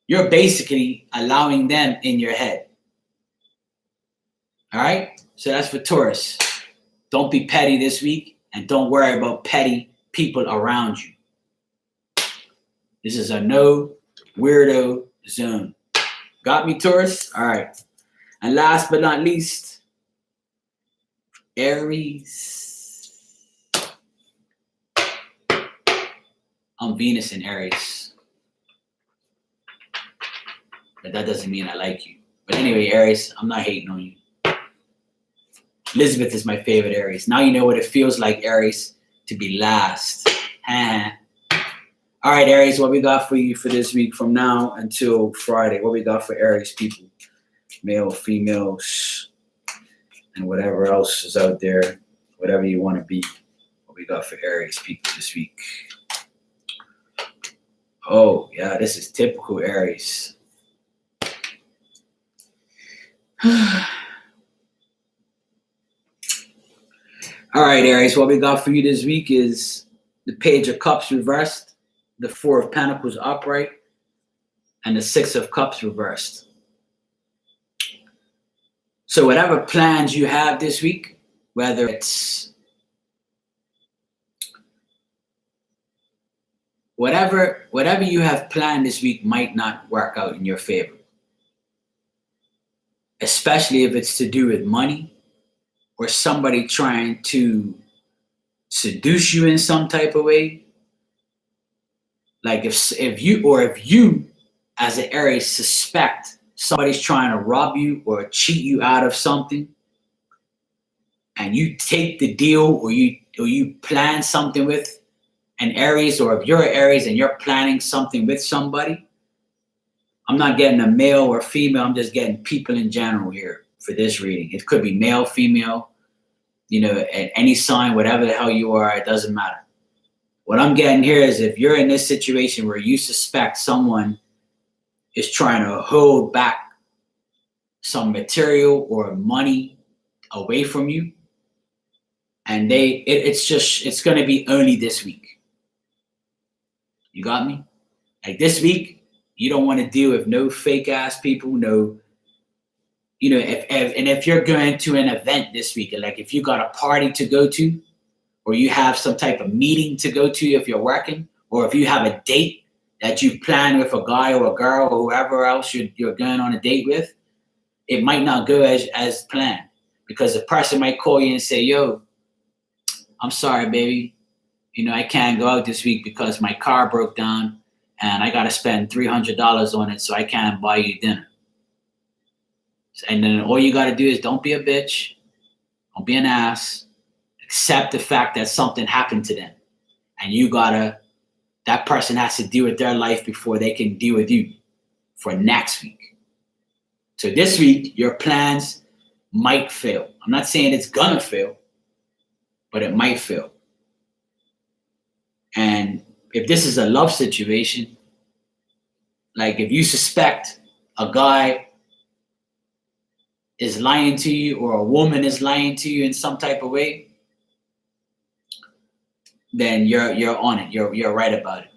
you're basically allowing them in your head. All right? So that's for Taurus. Don't be petty this week, and don't worry about petty people around you. This is a no weirdo zone. Got me, Taurus? All right. And last but not least, Aries. I'm Venus in Aries. But that doesn't mean I like you. But anyway, Aries, I'm not hating on you. Elizabeth is my favorite Aries. Now you know what it feels like, Aries, to be last. All right, Aries, what we got for you for this week from now until Friday? What we got for Aries people? Male, females, and whatever else is out there, whatever you want to be. What we got for Aries people this week? Oh, yeah, this is typical Aries. All right, Aries, what we got for you this week is the Page of Cups reversed, the Four of Pentacles upright, and the Six of Cups reversed. So whatever plans you have this week, whether it's whatever you have planned this week might not work out in your favor. Especially if it's to do with money, or somebody trying to seduce you in some type of way. Like if you as an Aries suspect somebody's trying to rob you or cheat you out of something, and you take the deal, or you plan something with an Aries, or if you're an Aries and you're planning something with somebody, I'm not getting a male or female, I'm just getting people in general here for this reading. It could be male, female, at any sign, whatever the hell you are, it doesn't matter. What I'm getting here is if you're in this situation where you suspect someone is trying to hold back some material or money away from you, and it's going to be only this week. You got me? Like this week, you don't want to deal with no fake ass people, if you're going to an event this week, like if you got a party to go to, or you have some type of meeting to go to if you're working, or if you have a date that you've planned with a guy or a girl or whoever else you're going on a date with, it might not go as planned, because the person might call you and say, yo, I'm sorry, baby. I can't go out this week because my car broke down and I got to spend $300 on it, so I can't buy you dinner. And then all you got to do is don't be a bitch. Don't be an ass. Accept the fact that something happened to them. And that person has to deal with their life before they can deal with you for next week. So this week, your plans might fail. I'm not saying it's gonna fail, but it might fail. And if this is a love situation, like if you suspect a guy is lying to you or a woman is lying to you in some type of way, then you're on it. You're right about it.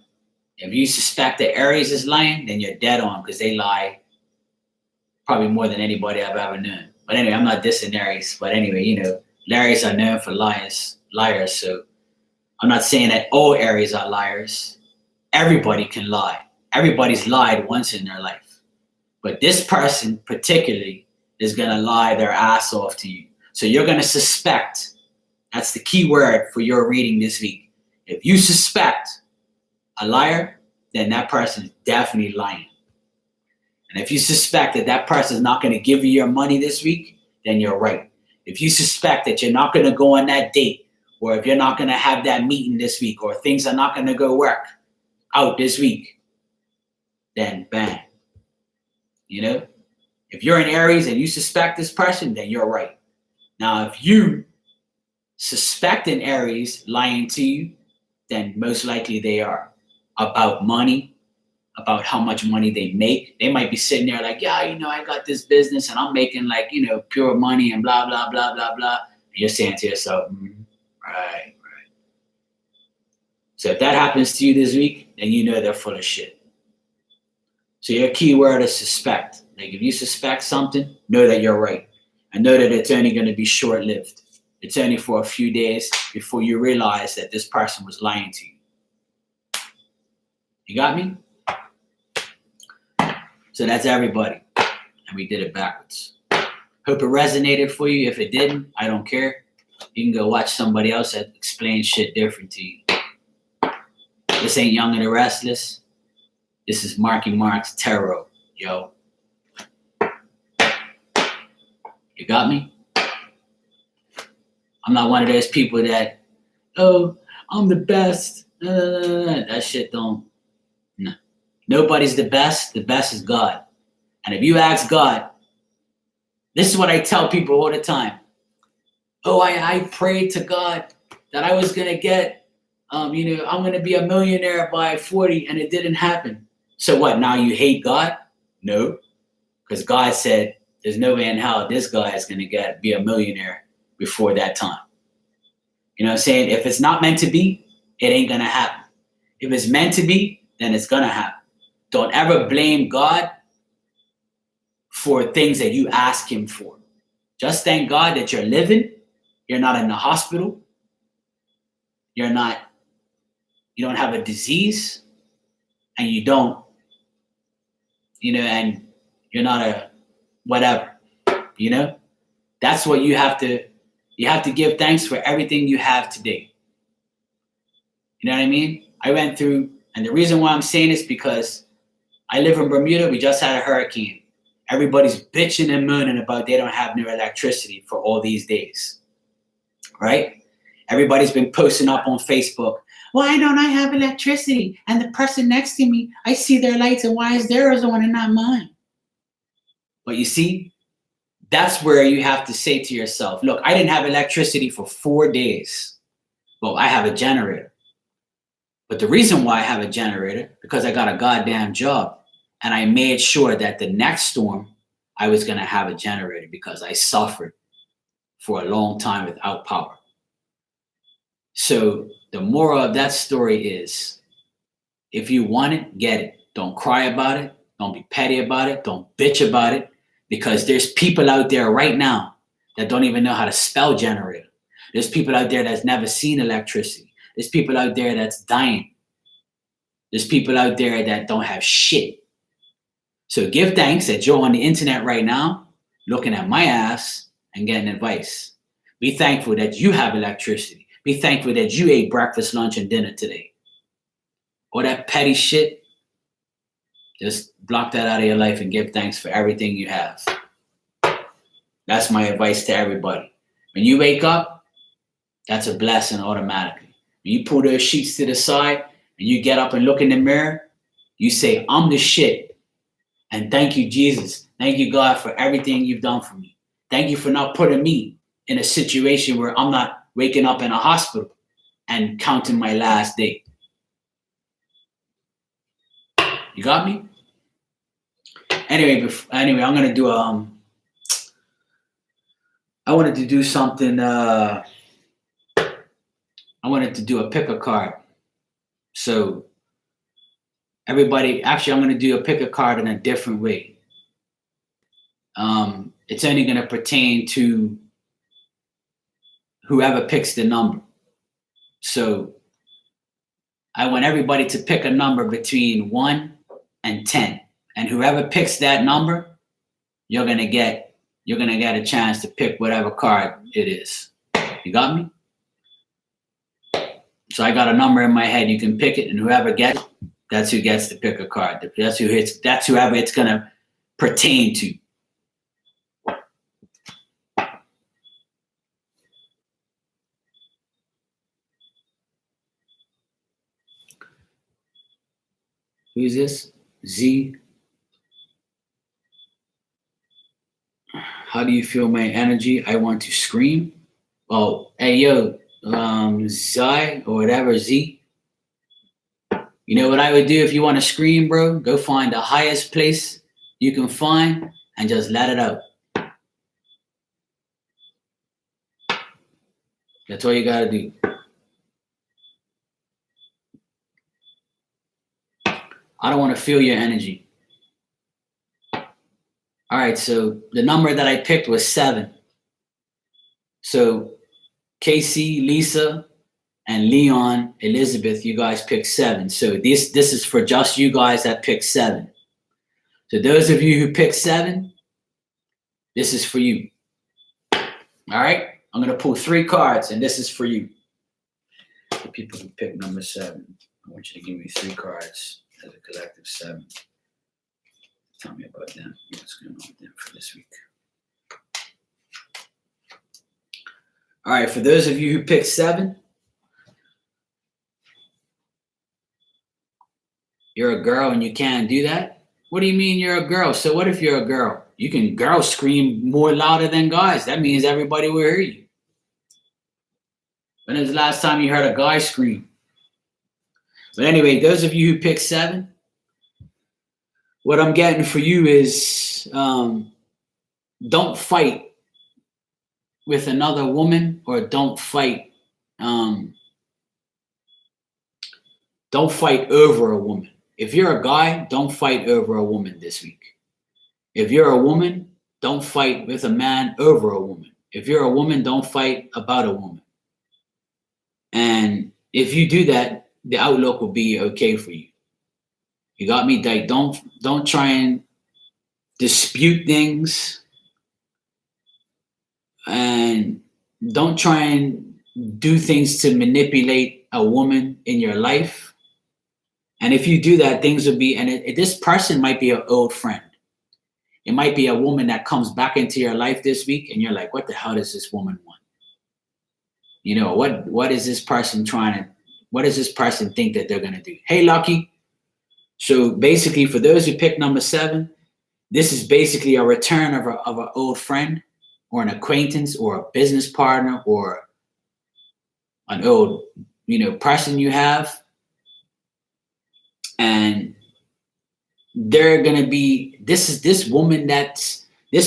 If you suspect that Aries is lying, then you're dead on, because they lie probably more than anybody I've ever known. But anyway, I'm not dissing Aries. But anyway, Aries are known for liars. So I'm not saying that all Aries are liars. Everybody can lie. Everybody's lied once in their life. But this person particularly is going to lie their ass off to you. So you're going to suspect. That's the key word for your reading this week. If you suspect a liar, then that person is definitely lying. And if you suspect that that person is not going to give you your money this week, then you're right. If you suspect that you're not going to go on that date, or if you're not going to have that meeting this week, or things are not going to go work out this week, then bang. If you're in Aries and you suspect this person, then you're right. Now, if you suspect an Aries lying to you, then most likely they are about money, about how much money they make. They might be sitting there like, yeah, I got this business and I'm making like, pure money and blah, blah, blah, blah, blah. And you're saying to yourself, right. So if that happens to you this week, then they're full of shit. So your key word is suspect. Like if you suspect something, know that you're right. And know that it's only going to be short-lived. It's only for a few days before you realize that this person was lying to you. You got me? So that's everybody. And we did it backwards. Hope it resonated for you. If it didn't, I don't care. You can go watch somebody else that explains shit different to you. This ain't Young and the Restless. This is Marky Mark's Tarot, yo. You got me? I'm not one of those people that, I'm the best. That shit don't. No. Nobody's the best. The best is God. And if you ask God, this is what I tell people all the time. I prayed to God that I was going to get, I'm going to be a millionaire by 40, and it didn't happen. So what, now you hate God? No. Because God said, there's no way in hell this guy is going to be a millionaire before that time. You know what I'm saying? If it's not meant to be, it ain't going to happen. If it's meant to be, then it's going to happen. Don't ever blame God for things that you ask him for. Just thank God that you're living. You're not in the hospital. You don't have a disease, and you don't, and you're not a whatever, That's what you have to give thanks for everything you have today. You know what I mean? I went through, and the reason why I'm saying this because I live in Bermuda. We just had a hurricane. Everybody's bitching and moaning about they don't have no electricity for all these days, right? Everybody's been posting up on Facebook. Why don't I have electricity? And the person next to me, I see their lights, and why is theirs on and not mine? But you see, that's where you have to say to yourself, look, I didn't have electricity for 4 days. Well, I have a generator. But the reason why I have a generator, because I got a goddamn job. And I made sure that the next storm, I was going to have a generator because I suffered for a long time without power. So the moral of that story is, if you want it, get it. Don't cry about it. Don't be petty about it. Don't bitch about it. Because there's people out there right now that don't even know how to spell generator. There's people out there that's never seen electricity. There's people out there that's dying. There's people out there that don't have shit. So give thanks that you're on the internet right now, looking at my ass and getting advice. Be thankful that you have electricity. Be thankful that you ate breakfast, lunch, and dinner today. All that petty shit, just block that out of your life and give thanks for everything you have. That's my advice to everybody. When you wake up, that's a blessing automatically. When you pull those sheets to the side and you get up and look in the mirror, you say, I'm the shit. And thank you, Jesus. Thank you, God, for everything you've done for me. Thank you for not putting me in a situation where I'm not waking up in a hospital and counting my last day. You got me? Anyway, I'm gonna do I wanted to do something. I wanted to do a pick a card. So everybody, actually, I'm gonna do a pick a card in a different way. It's only gonna pertain to whoever picks the number. So I want everybody to pick a number between 1 and 10. And whoever picks that number, you're gonna get a chance to pick whatever card it is. You got me? So I got a number in my head. You can pick it, and whoever gets it, that's who gets to pick a card. That's whoever it's gonna pertain to. Who's this? Z. How do you feel my energy? I want to scream. Oh, hey, yo, Zai or whatever, Z. You know what I would do if you want to scream, bro? Go find the highest place you can find and just let it out. That's all you got to do. I don't want to feel your energy. All right, so the number that I picked was 7. So Casey, Lisa, and Leon, Elizabeth, you guys picked 7. So this is for just you guys that picked 7. So those of you who picked 7, this is for you. All right, I'm gonna pull 3 cards, and this is for you. The people who picked number 7, I want you to give me 3 cards as a collective 7. Tell me about them. What's going on with them for this week? All right, for those of you who picked 7, you're a girl and you can't do that? What do you mean you're a girl? So what if you're a girl? You can girls scream more louder than guys. That means everybody will hear you. When was the last time you heard a guy scream? But anyway, those of you who picked 7, what I'm getting for you is don't fight with another woman, or don't fight over a woman. If you're a guy, don't fight over a woman this week. If you're a woman, don't fight with a man over a woman. If you're a woman, don't fight about a woman. And if you do that, the outlook will be okay for you. You got me? Like, don't try and dispute things, and don't try and do things to manipulate a woman in your life. And if you do that, things will be, and this person might be an old friend. It might be a woman that comes back into your life this week, and you're like, what the hell does this woman want? You know, what is this person what does this person think that they're going to do? Hey, Lucky. So basically, for those who picked number 7, this is basically a return of an old friend, or an acquaintance, or a business partner, or an old, person you have. And they're going to be, this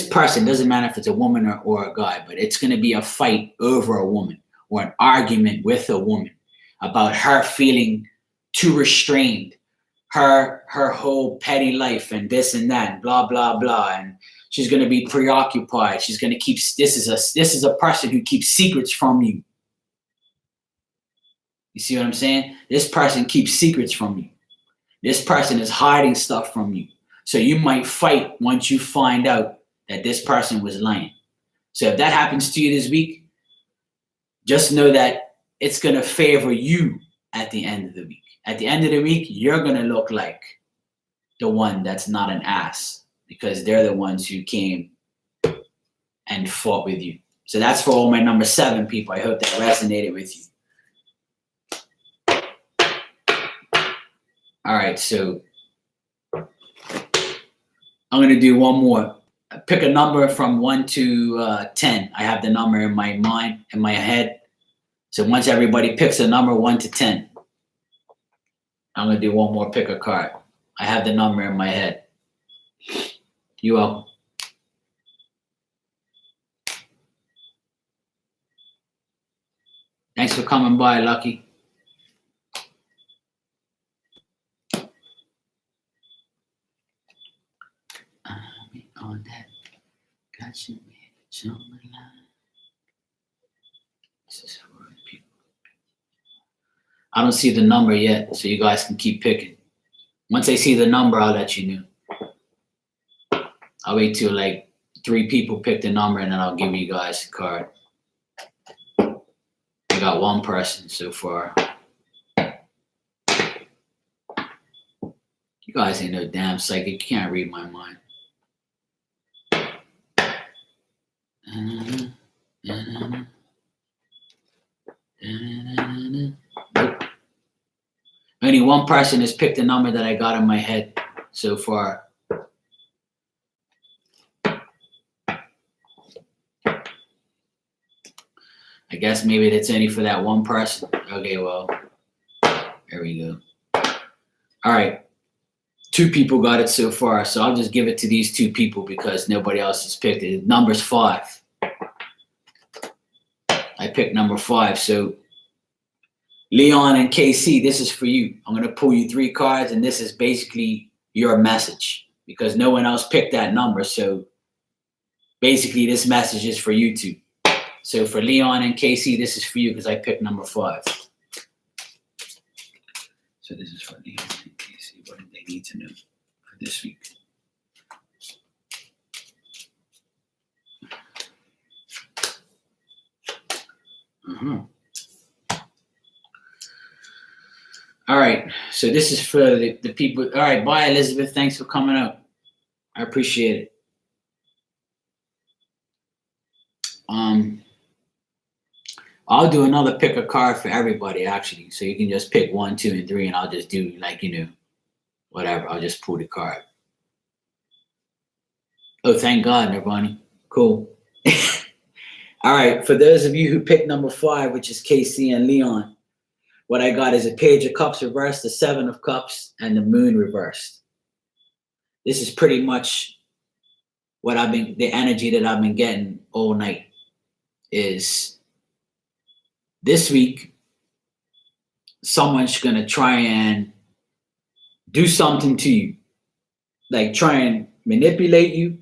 person, doesn't matter if it's a woman or a guy, but it's going to be a fight over a woman, or an argument with a woman about her feeling too restrained, her whole petty life, and this and that, and blah, blah, blah. And she's going to be preoccupied. She's going to keep, this is a person who keeps secrets from you. You see what I'm saying? This person keeps secrets from you. This person is hiding stuff from you. So you might fight once you find out that this person was lying. So if that happens to you this week, just know that it's going to favor you at the end of the week. At the end of the week, you're going to look like the one that's not an ass, because they're the ones who came and fought with you. So that's for all my number 7 people. I hope that resonated with you. All right, so I'm going to do one more. Pick a number from 1 to 10. I have the number in my mind, in my head. So once everybody picks a number 1 to 10, I'm going to do one more pick a card. I have the number in my head. You welcome. Thanks for coming by, Lucky. On that, got you, man. This is for people. I don't see the number yet, so you guys can keep picking. Once I see the number, I'll let you know. I'll wait till like 3 people pick the number, and then I'll give you guys the card. I got 1 person so far. You guys ain't no damn psychic. You can't read my mind. Nope. Only 1 person has picked the number that I got in my head so far. I guess maybe that's only for that 1 person. Okay, well, there we go. All right. 2 people got it so far, so I'll just give it to these 2 people because nobody else has picked it. Number's 5. I picked number 5. So Leon and KC, this is for you. I'm going to pull you 3 cards, and this is basically your message because no one else picked that number. So basically this message is for you 2. So for Leon and KC, this is for you because I picked number 5. So this is for Leon and KC. What do they need to know for this week? All right, so this is for the people. All right, bye, Elizabeth. Thanks for coming up. I appreciate it. I'll do another pick a card for everybody, actually. So you can just pick 1, 2, and 3, and I'll just do like, whatever. I'll just pull the card. Oh, thank God, Nirvani. Cool. All right, for those of you who picked number 5, which is KC and Leon, what I got is a Page of Cups reversed, the 7 of Cups, and the Moon reversed. This is pretty much what the energy that I've been getting all night is this week, someone's going to try and do something to you, like try and manipulate you,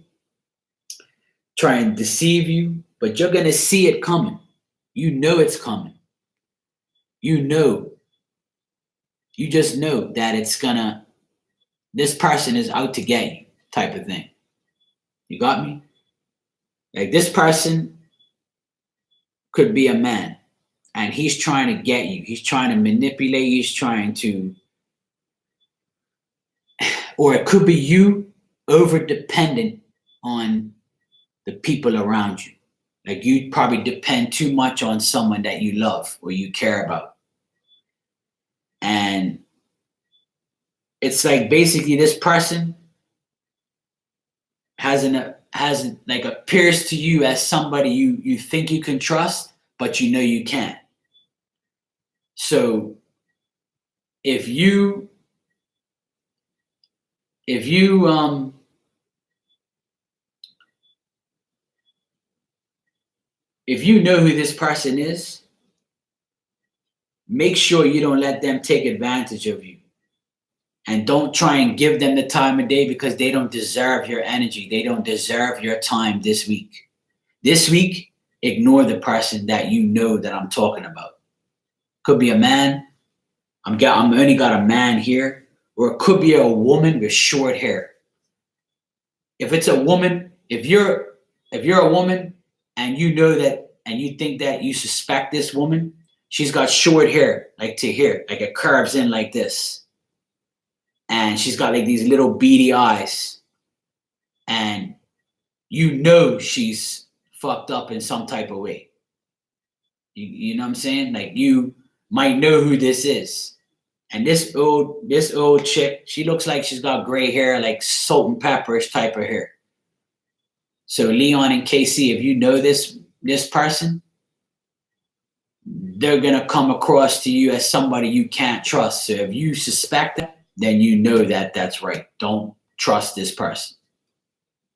try and deceive you, but you're going to see it coming. You know it's coming. You just know that this person is out to get you type of thing. You got me? Like this person could be a man and he's trying to get you. He's trying to manipulate you. He's trying to, or it could be you over dependent on the people around you. Like you probably depend too much on someone that you love or you care about. And it's like basically this person appears to you as somebody you think you can trust, but you know you can't. So if you know who this person is, make sure you don't let them take advantage of you. And don't try and give them the time of day because they don't deserve your energy. They don't deserve your time this week. This week, ignore the person that you know that I'm talking about. Could be a man. I'm only got a man here. Or it could be a woman with short hair. If it's a woman, if you're a woman and you know that and you think that you suspect this woman, she's got short hair, like to here, like it curves in like this. And she's got like these little beady eyes. And you know she's fucked up in some type of way. You know what I'm saying? Like you might know who this is. And this old chick, she looks like she's got gray hair, like salt and pepperish type of hair. So Leon and KC, if you know this person, they're gonna come across to you as somebody you can't trust. So if you suspect that, then you know that that's right. Don't trust this person.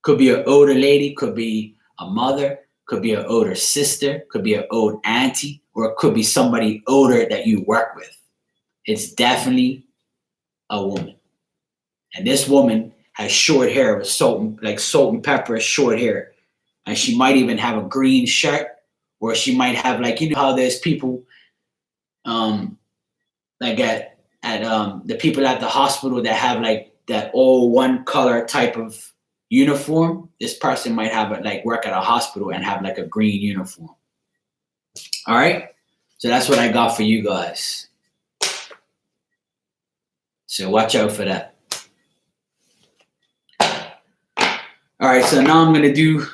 Could be an older lady, could be a mother, could be an older sister, could be an old auntie, or it could be somebody older that you work with. It's definitely a woman. And this woman has short hair with salt and pepper short hair. And she might even have a green shirt, or she might have, like, you know how there's people like at the people at the hospital that have like that all one color type of uniform. This person might have it, like, work at a hospital and have like a green uniform. All right. So that's what I got for you guys. So watch out for that. All right, so now I'm gonna do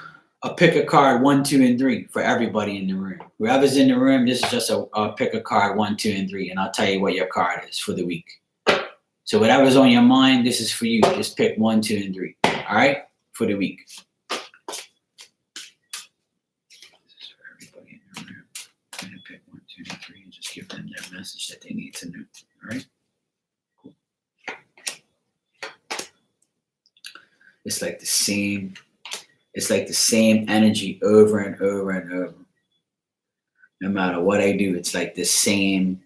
a pick a card 1, 2, and 3 for everybody in the room. Whoever's in the room, this is just a pick a card 1, 2, and 3, and I'll tell you what your card is for the week. So whatever's on your mind, this is for you. Just pick 1, 2, and 3. All right, for the week. This is for everybody in the room. I'm gonna pick 1, 2, and 3, and just give them that message that they need to know. All right. It's like the same energy over and over and over. No matter what I do, it's like the same.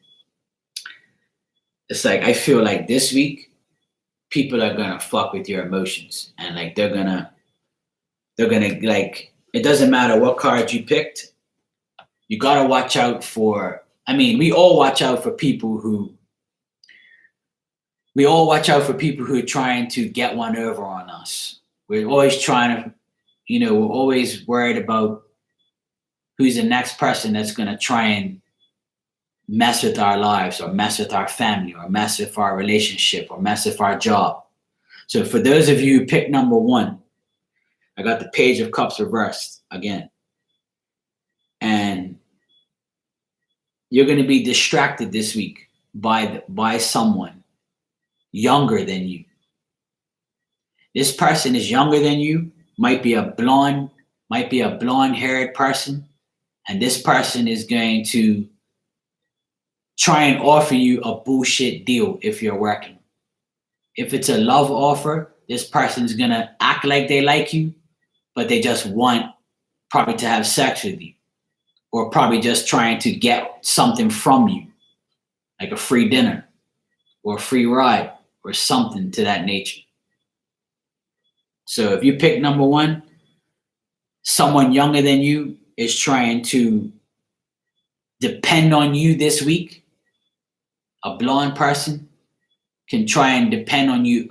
It's like I feel like this week, people are gonna fuck with your emotions, and like they're gonna like, it doesn't matter what card you picked. You gotta watch out for. I mean, we all watch out for people who are trying to get one over on us. We're always trying to, we're always worried about who's the next person that's going to try and mess with our lives, or mess with our family, or mess with our relationship, or mess with our job. So for those of you who pick number 1, I got the Page of Cups reversed again. And you're going to be distracted this week by someone younger than you. This person is younger than you, might be a blonde-haired person, and this person is going to try and offer you a bullshit deal if you're working. If it's a love offer, this person's gonna act like they like you, but they just want probably to have sex with you, or probably just trying to get something from you, like a free dinner or a free ride or something to that nature. So if you pick number 1, someone younger than you is trying to depend on you this week. A blonde person can try and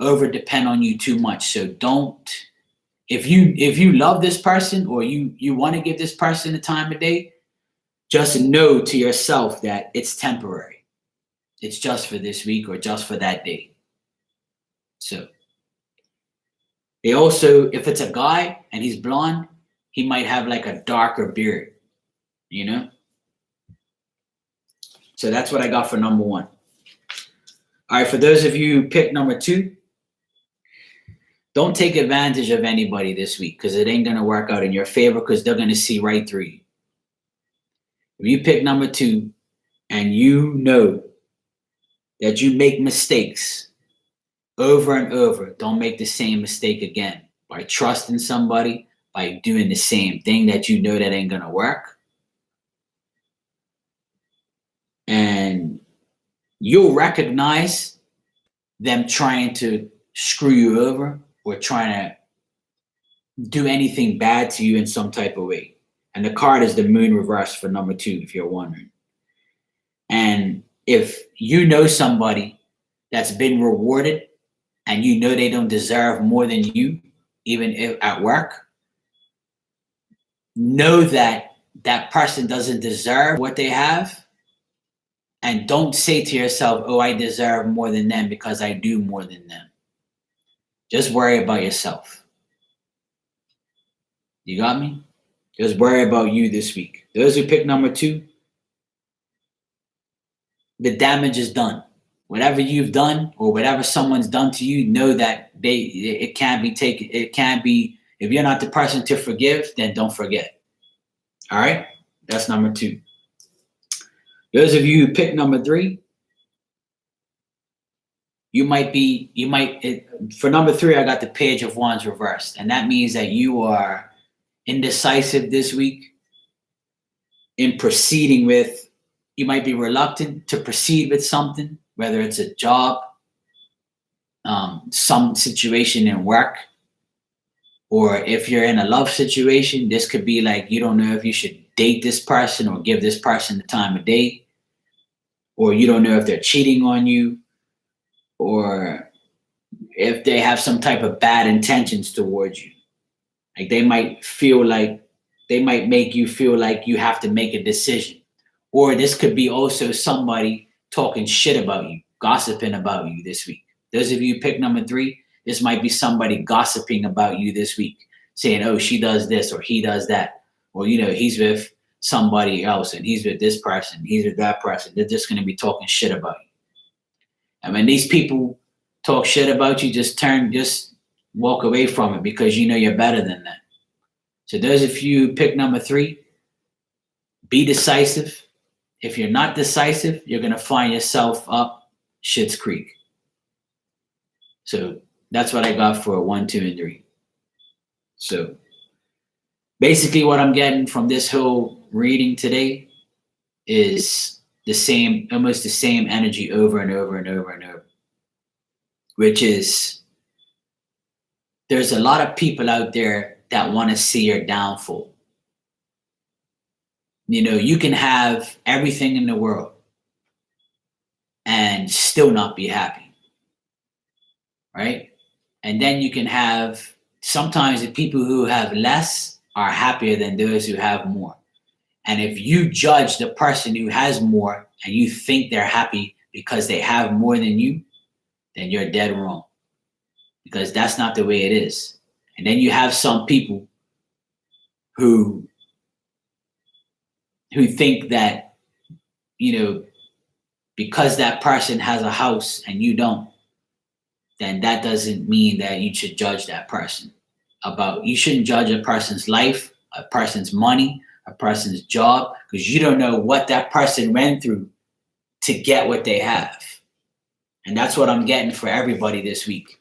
over depend on you too much. So don't, if you love this person, or you want to give this person the time of day, just know to yourself that it's temporary. It's just for this week, or just for that day. So they also, if it's a guy and he's blonde, he might have like a darker beard, So that's what I got for number 1. All right, for those of you who picked number 2, don't take advantage of anybody this week, because it ain't going to work out in your favor, because they're going to see right through you. If you pick number 2 and you know that you make mistakes over and over, don't make the same mistake again by trusting somebody, by doing the same thing that you know that ain't going to work. And you'll recognize them trying to screw you over, or trying to do anything bad to you in some type of way. And the card is the Moon reversed for number 2, if you're wondering. And if you know somebody that's been rewarded, and you know they don't deserve more than you, even if at work, know that that person doesn't deserve what they have. And don't say to yourself, oh, I deserve more than them because I do more than them. Just worry about yourself. You got me? Just worry about you this week. Those who pick number 2, the damage is done. whatever you've done or whatever someone's done to you, know that it can't be taken. It can't be, if you're not the person to forgive, then don't forget. All right? That's number 2. Those of you who pick number 3, for number 3, I got the Page of Wands reversed. And that means that you are indecisive this week in proceeding with, you might be reluctant to proceed with something, whether it's a job, some situation in work, or if you're in a love situation, this could be like you don't know if you should date this person or give this person the time of day, or you don't know if they're cheating on you, or if they have some type of bad intentions towards you. Like they might make you feel like you have to make a decision. Or this could be also somebody talking shit about you, gossiping about you this week. Those of you who pick number 3, this might be somebody gossiping about you this week, saying, oh, she does this or he does that. Or, he's with somebody else and he's with this person, he's with that person. They're just going to be talking shit about you. And when these people talk shit about you, just walk away from it because you know you're better than that. So those of you who pick number 3, be decisive. If you're not decisive, you're going to find yourself up Schitt's Creek. So that's what I got for 1, 2, and 3. So basically what I'm getting from this whole reading today is almost the same energy over and over and over and over, which is there's a lot of people out there that want to see your downfall. You can have everything in the world and still not be happy, right? And then you can have, sometimes the people who have less are happier than those who have more. And if you judge the person who has more and you think they're happy because they have more than you, then you're dead wrong, because that's not the way it is. And then you have some people who think that, because that person has a house and you don't, then that doesn't mean that you should judge that person. You shouldn't judge a person's life, a person's money, a person's job, because you don't know what that person went through to get what they have. And that's what I'm getting for everybody this week.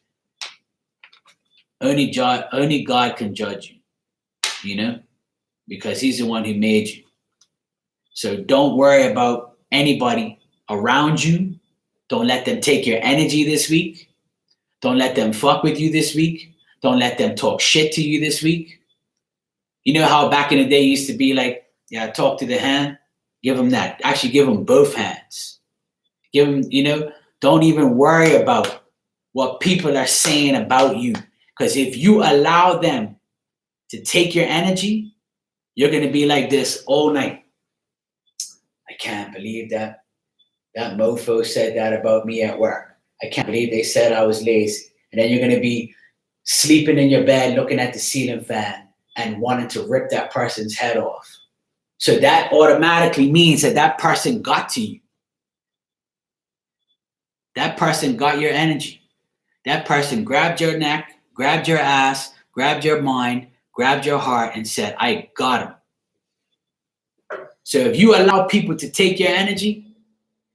Only God can judge you, because he's the one who made you. So don't worry about anybody around you. Don't let them take your energy this week. Don't let them fuck with you this week. Don't let them talk shit to you this week. You know how back in the day used to be like, yeah, talk to the hand, give them that. Actually, give them both hands. Give them, don't even worry about what people are saying about you. Because if you allow them to take your energy, you're going to be like this all night. I can't believe that mofo said that about me at work. I can't believe they said I was lazy. And then you're going to be sleeping in your bed, looking at the ceiling fan and wanting to rip that person's head off. So that automatically means that person got to you. That person got your energy. That person grabbed your neck, grabbed your ass, grabbed your mind, grabbed your heart and said, I got him. So if you allow people to take your energy,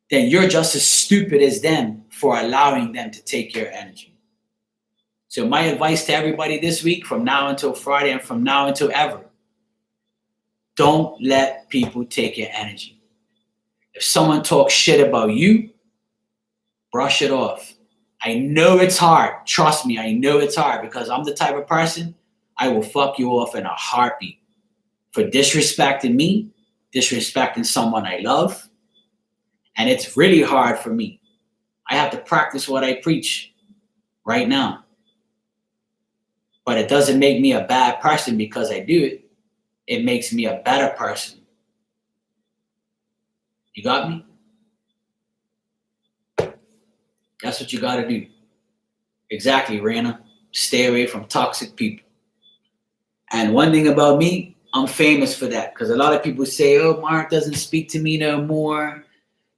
then you're just as stupid as them for allowing them to take your energy. So my advice to everybody this week, from now until Friday and from now until ever, don't let people take your energy. If someone talks shit about you, brush it off. I know it's hard. Trust me, I know it's hard, because I'm the type of person, I will fuck you off in a heartbeat for disrespecting me, disrespecting someone I love. And it's really hard for me. I have to practice what I preach right now. But it doesn't make me a bad person because I do it. It makes me a better person. You got me? That's what you got to do. Exactly, Rana. Stay away from toxic people. And one thing about me, I'm famous for that, because a lot of people say, oh, Mark doesn't speak to me no more.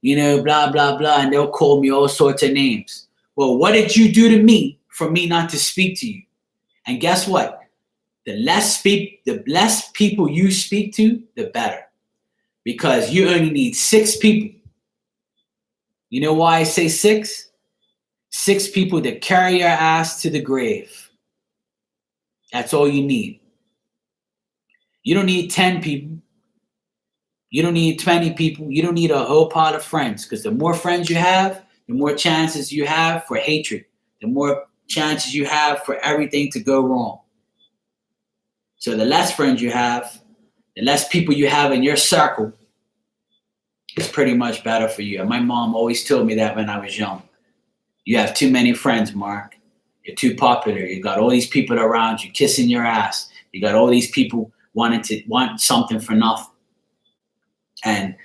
blah, blah, blah. And they'll call me all sorts of names. Well, what did you do to me for me not to speak to you? And guess what? The less people you speak to, the better. Because you only need 6 people. You know why I say 6? 6 people to carry your ass to the grave. That's all you need. You don't need 10 people. You don't need 20 people. You don't need a whole pile of friends. Because the more friends you have, the more chances you have for hatred. The more chances you have for everything to go wrong. So the less friends you have, the less people you have in your circle, it's pretty much better for you. And my mom always told me that when I was young. You have too many friends, Mark. You're too popular. You got all these people around you kissing your ass. You got all these people want something for nothing. And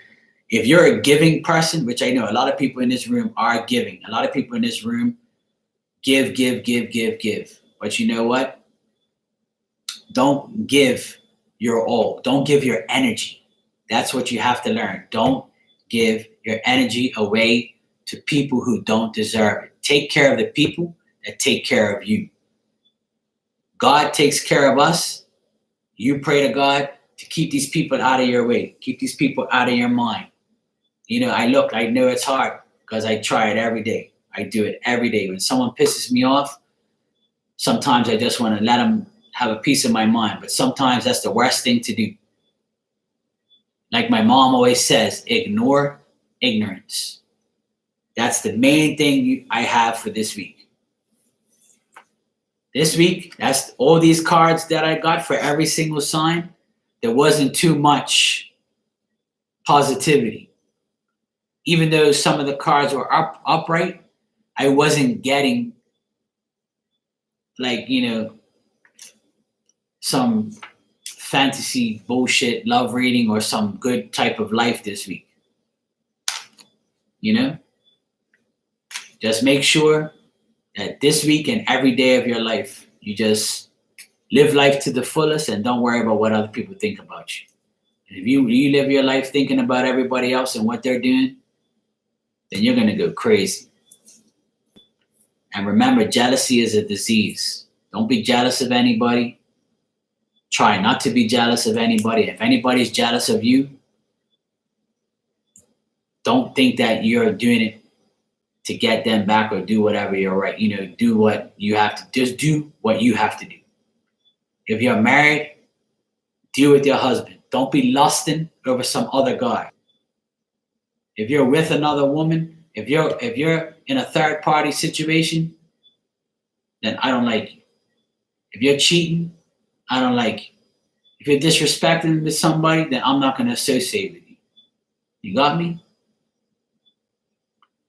if you're a giving person, which I know a lot of people in this room are giving. A lot of people in this room give. But you know what? Don't give your all. Don't give your energy. That's what you have to learn. Don't give your energy away to people who don't deserve it. Take care of the people that take care of you. God takes care of us. You pray to God to keep these people out of your way. Keep these people out of your mind. I know it's hard because I try it every day. I do it every day. When someone pisses me off, sometimes I just want to let them have a piece of my mind. But sometimes that's the worst thing to do. Like my mom always says, ignore ignorance. That's the main thing I have for this week. This week, that's all these cards that I got for every single sign. There wasn't too much positivity. Even though some of the cards were upright, I wasn't getting some fantasy bullshit love reading or some good type of life this week. Just make sure that this week and every day of your life, you just live life to the fullest and don't worry about what other people think about you. And if you live your life thinking about everybody else and what they're doing, then you're going to go crazy. And remember, jealousy is a disease. Don't be jealous of anybody. Try not to be jealous of anybody. If anybody's jealous of you, don't think that you're doing it to get them back or do whatever you're right. Do what you have to. Just do what you have to do. If you're married, deal with your husband. Don't be lusting over some other guy. If you're with another woman, if you're in a third party situation, then I don't like you. If you're cheating, I don't like you. If you're disrespecting with somebody, then I'm not going to associate with you. You got me?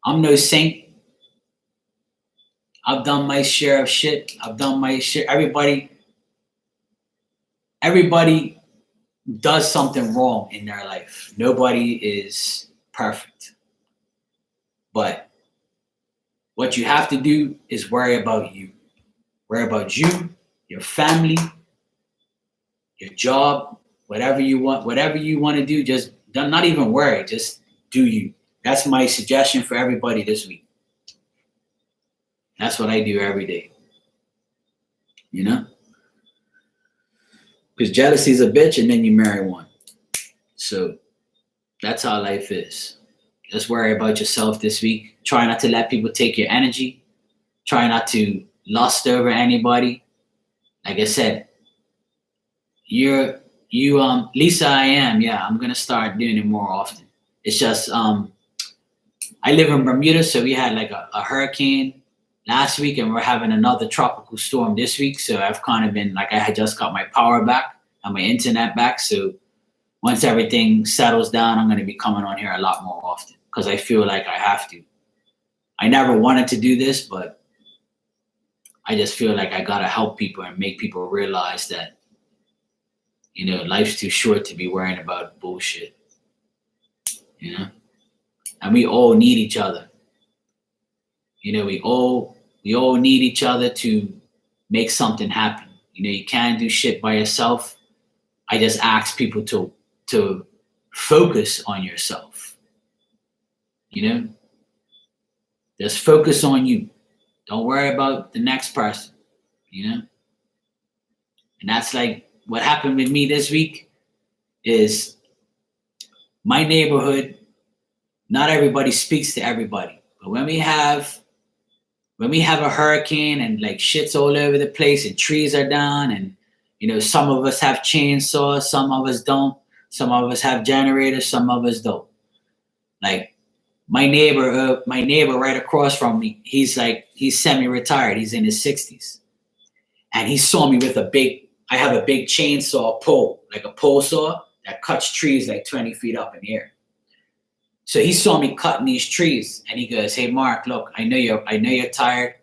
I'm no saint. I've done my share of shit. I've done my share. Everybody does something wrong in their life. Nobody is perfect. But what you have to do is worry about you. Worry about you, your family, your job, whatever you want to do, just not even worry, just do you. That's my suggestion for everybody this week. That's what I do every day. Because jealousy is a bitch and then you marry one. So that's how life is. Just worry about yourself this week. Try not to let people take your energy. Try not to lust over anybody. Like I said, Lisa, I am. Yeah, I'm going to start doing it more often. It's just, I live in Bermuda, so we had like a hurricane last week and we're having another tropical storm this week. So I've kind of been I had just got my power back and my internet back. So once everything settles down, I'm going to be coming on here a lot more often because I feel like I have to. I never wanted to do this, but I just feel like I got to help people and make people realize that, life's too short to be worrying about bullshit. And we all need each other. We all need each other to make something happen. You can't do shit by yourself. I just ask people to focus on yourself. You know, just focus on you. Don't worry about the next person, you know? And that's like what happened with me this week is my neighborhood, not everybody speaks to everybody. But when we have a hurricane and like shit's all over the place and trees are down and some of us have chainsaws, some of us don't, some of us have generators, some of us don't. Like my neighbor right across from me, he's semi-retired, he's in his 60s. And he saw me with I have a big chainsaw pole, like a pole saw that cuts trees like 20 feet up in the air. So he saw me cutting these trees and he goes, "Hey Mark, look, I know you're tired.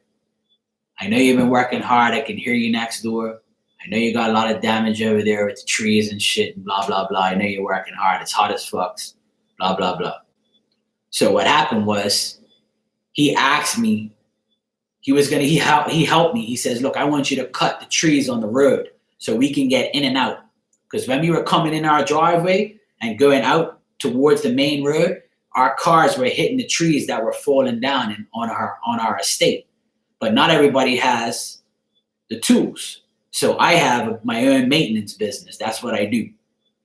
I know you've been working hard. I can hear you next door. I know you got a lot of damage over there with the trees and shit and blah, blah, blah. I know you're working hard. It's hot as fucks, blah, blah, blah." So what happened was he asked me, he helped me. He says, "Look, I want you to cut the trees on the road so we can get in and out." Because when we were coming in our driveway and going out towards the main road, our cars were hitting the trees that were falling down on our estate. But not everybody has the tools. So I have my own maintenance business. That's what I do.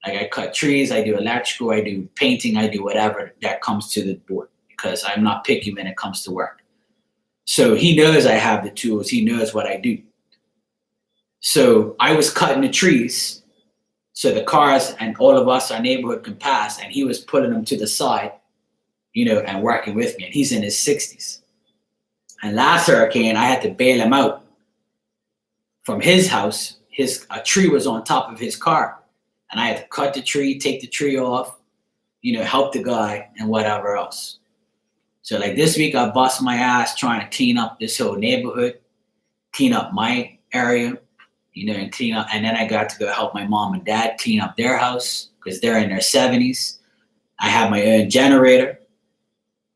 Like I cut trees, I do electrical, I do painting, I do whatever that comes to the board because I'm not picky when it comes to work. So he knows I have the tools. He knows what I do. So I was cutting the trees so the cars and all of us, our neighborhood, can pass. And he was pulling them to the side, and working with me. And he's in his 60s. And last hurricane, I had to bail him out from his house. A tree was on top of his car. And I had to cut the tree, take the tree off, help the guy and whatever else. So like this week, I bust my ass trying to clean up this whole neighborhood, clean up my area, and clean up. And then I got to go help my mom and dad clean up their house because they're in their 70s. I have my own generator.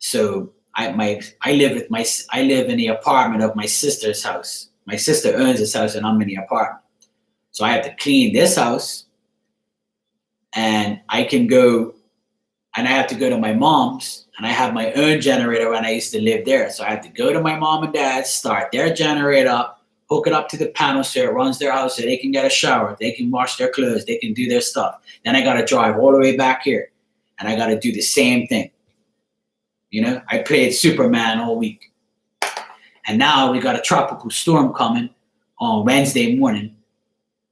So I live in the apartment of my sister's house. My sister owns this house and I'm in the apartment. So I have to clean this house and I have to go to my mom's and I have my own generator when I used to live there. So I have to go to my mom and dad, start their generator up, hook it up to the panel so it runs their house so they can get a shower, they can wash their clothes, they can do their stuff. Then I got to drive all the way back here and I got to do the same thing. I played Superman all week. And now we got a tropical storm coming on Wednesday morning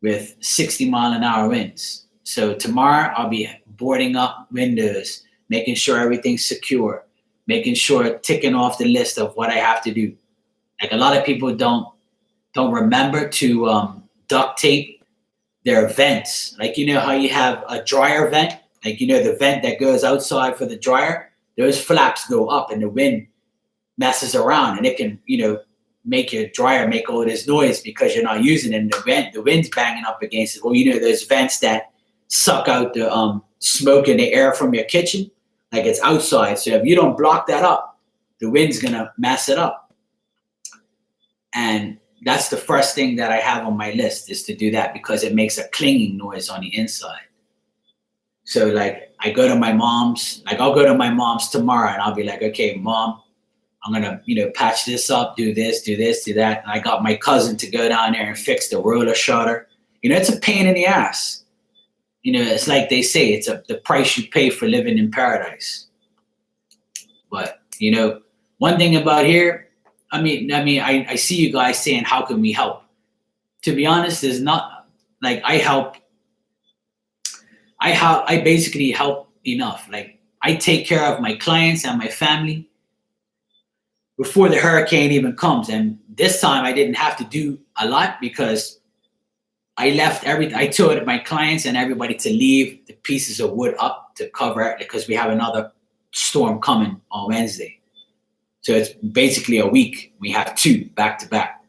with 60-mile-an-hour winds. So tomorrow I'll be boarding up windows, making sure everything's secure, making sure ticking off the list of what I have to do. Like a lot of people don't remember to duct tape their vents. Like how you have a dryer vent, like the vent that goes outside for the dryer. Those flaps go up and the wind messes around and it can, make your dryer make all this noise because you're not using it. And the wind's banging up against it. Well, those vents that suck out the smoke and the air from your kitchen, like it's outside. So if you don't block that up, the wind's gonna mess it up. And that's the first thing that I have on my list is to do that because it makes a clanging noise on the inside. So like I'll go to my mom's tomorrow and I'll be like, "Okay, Mom, I'm going to, patch this up, do this, do that." And I got my cousin to go down there and fix the roller shutter. It's a pain in the ass. It's like they say, it's the price you pay for living in paradise. But, one thing about here, I see you guys saying, how can we help? To be honest, there's not, like I basically help enough. Like I take care of my clients and my family before the hurricane even comes. And this time I didn't have to do a lot because I left I told my clients and everybody to leave the pieces of wood up to cover it because we have another storm coming on Wednesday. So it's basically a week. We have 2 back to back.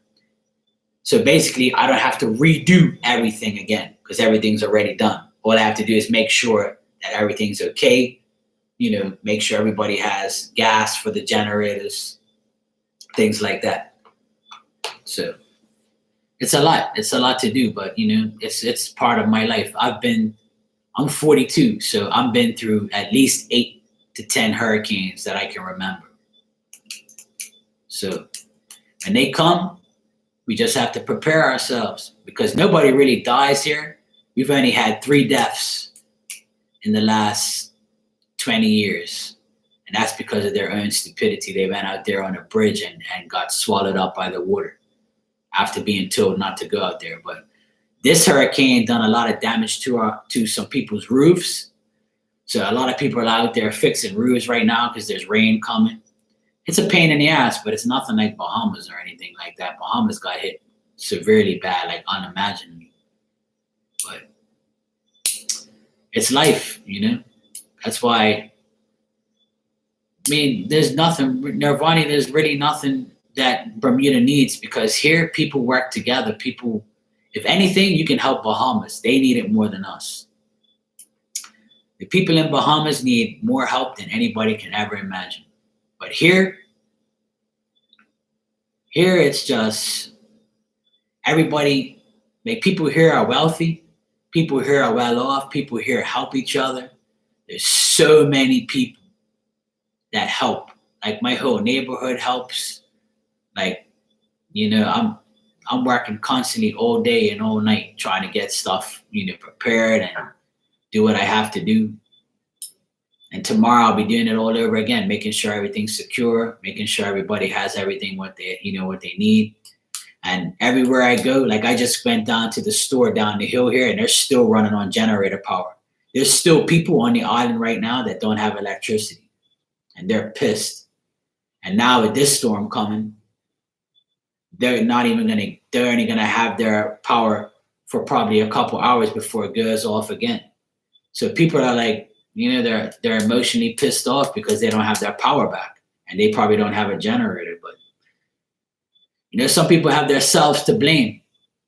So basically I don't have to redo everything again because everything's already done. All I have to do is make sure that everything's okay, make sure everybody has gas for the generators, things like that. So it's a lot. It's a lot to do, but it's part of my life. I'm 42, so I've been through at least 8 to 10 hurricanes that I can remember. So when they come, we just have to prepare ourselves because nobody really dies here. We've only had 3 deaths in the last 20 years. And that's because of their own stupidity. They went out there on a bridge and got swallowed up by the water after being told not to go out there. But this hurricane done a lot of damage to some people's roofs. So a lot of people are out there fixing roofs right now because there's rain coming. It's a pain in the ass, but it's nothing like Bahamas or anything like that. Bahamas got hit severely bad, like unimaginably. But it's life, you know? That's why, I mean, there's nothing, Nirvana, there's really nothing that Bermuda needs because here people work together. People, if anything, you can help Bahamas. They need it more than us. The people in Bahamas need more help than anybody can ever imagine. But here it's just everybody, like people here are wealthy, people here are well off, people here help each other. There's so many people that help. Like my whole neighborhood helps. Like, you know, I'm working constantly all day and all night trying to get stuff, you know, prepared and do what I have to do. And tomorrow I'll be doing it all over again, making sure everything's secure, making sure everybody has everything what they need. And everywhere I go, like I just went down to the store down the hill here and they're still running on generator power. There's still people on the island right now that don't have electricity and they're pissed. And now with this storm coming, they're only gonna have their power for probably a couple hours before it goes off again. So people are like, you know, they're emotionally pissed off because they don't have their power back and they probably don't have a generator. But, you know, some people have themselves to blame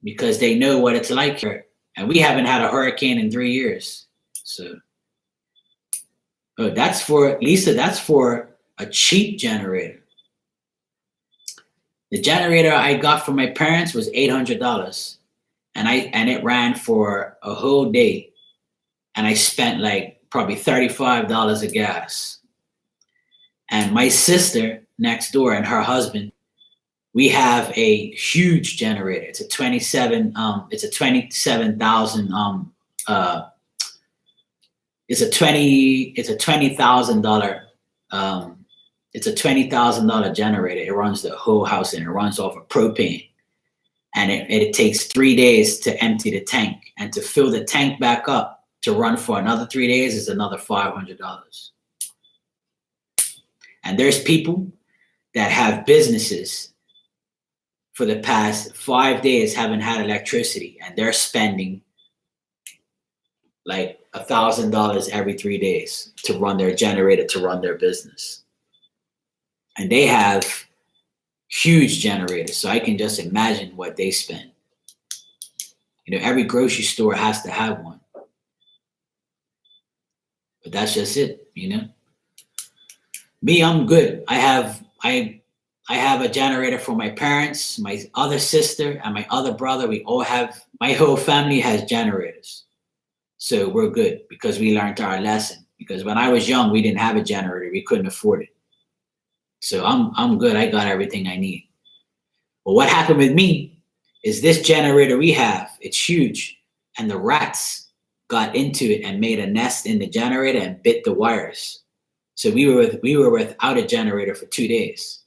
because they know what it's like here. And we haven't had a hurricane in 3 years. So that's for, Lisa, that's for a cheap generator. The generator I got from my parents was $800 and it ran for a whole day. And I spent like probably $35 of gas. And my sister next door and her husband, we have a huge generator. It's a 20,000 generator. It runs the whole house and it runs off of propane. And it takes 3 days to empty the tank and to fill the tank back up. To run for another 3 days is another $500. And there's people that have businesses for the past 5 days haven't had electricity and they're spending like $1,000 every 3 days to run their generator to run their business. And they have huge generators. So I can just imagine what they spend. You know, every grocery store has to have one. But that's just it, you know. Me, I'm good. I have a generator for my parents, my other sister, and my other brother. We all have, my whole family has generators. So we're good because we learned our lesson. Because when I was young, we didn't have a generator. We couldn't afford it. So I'm good. I got everything I need. But what happened with me is this generator we have, it's huge. And the rats got into it and made a nest in the generator and bit the wires. So we were without a generator for 2 days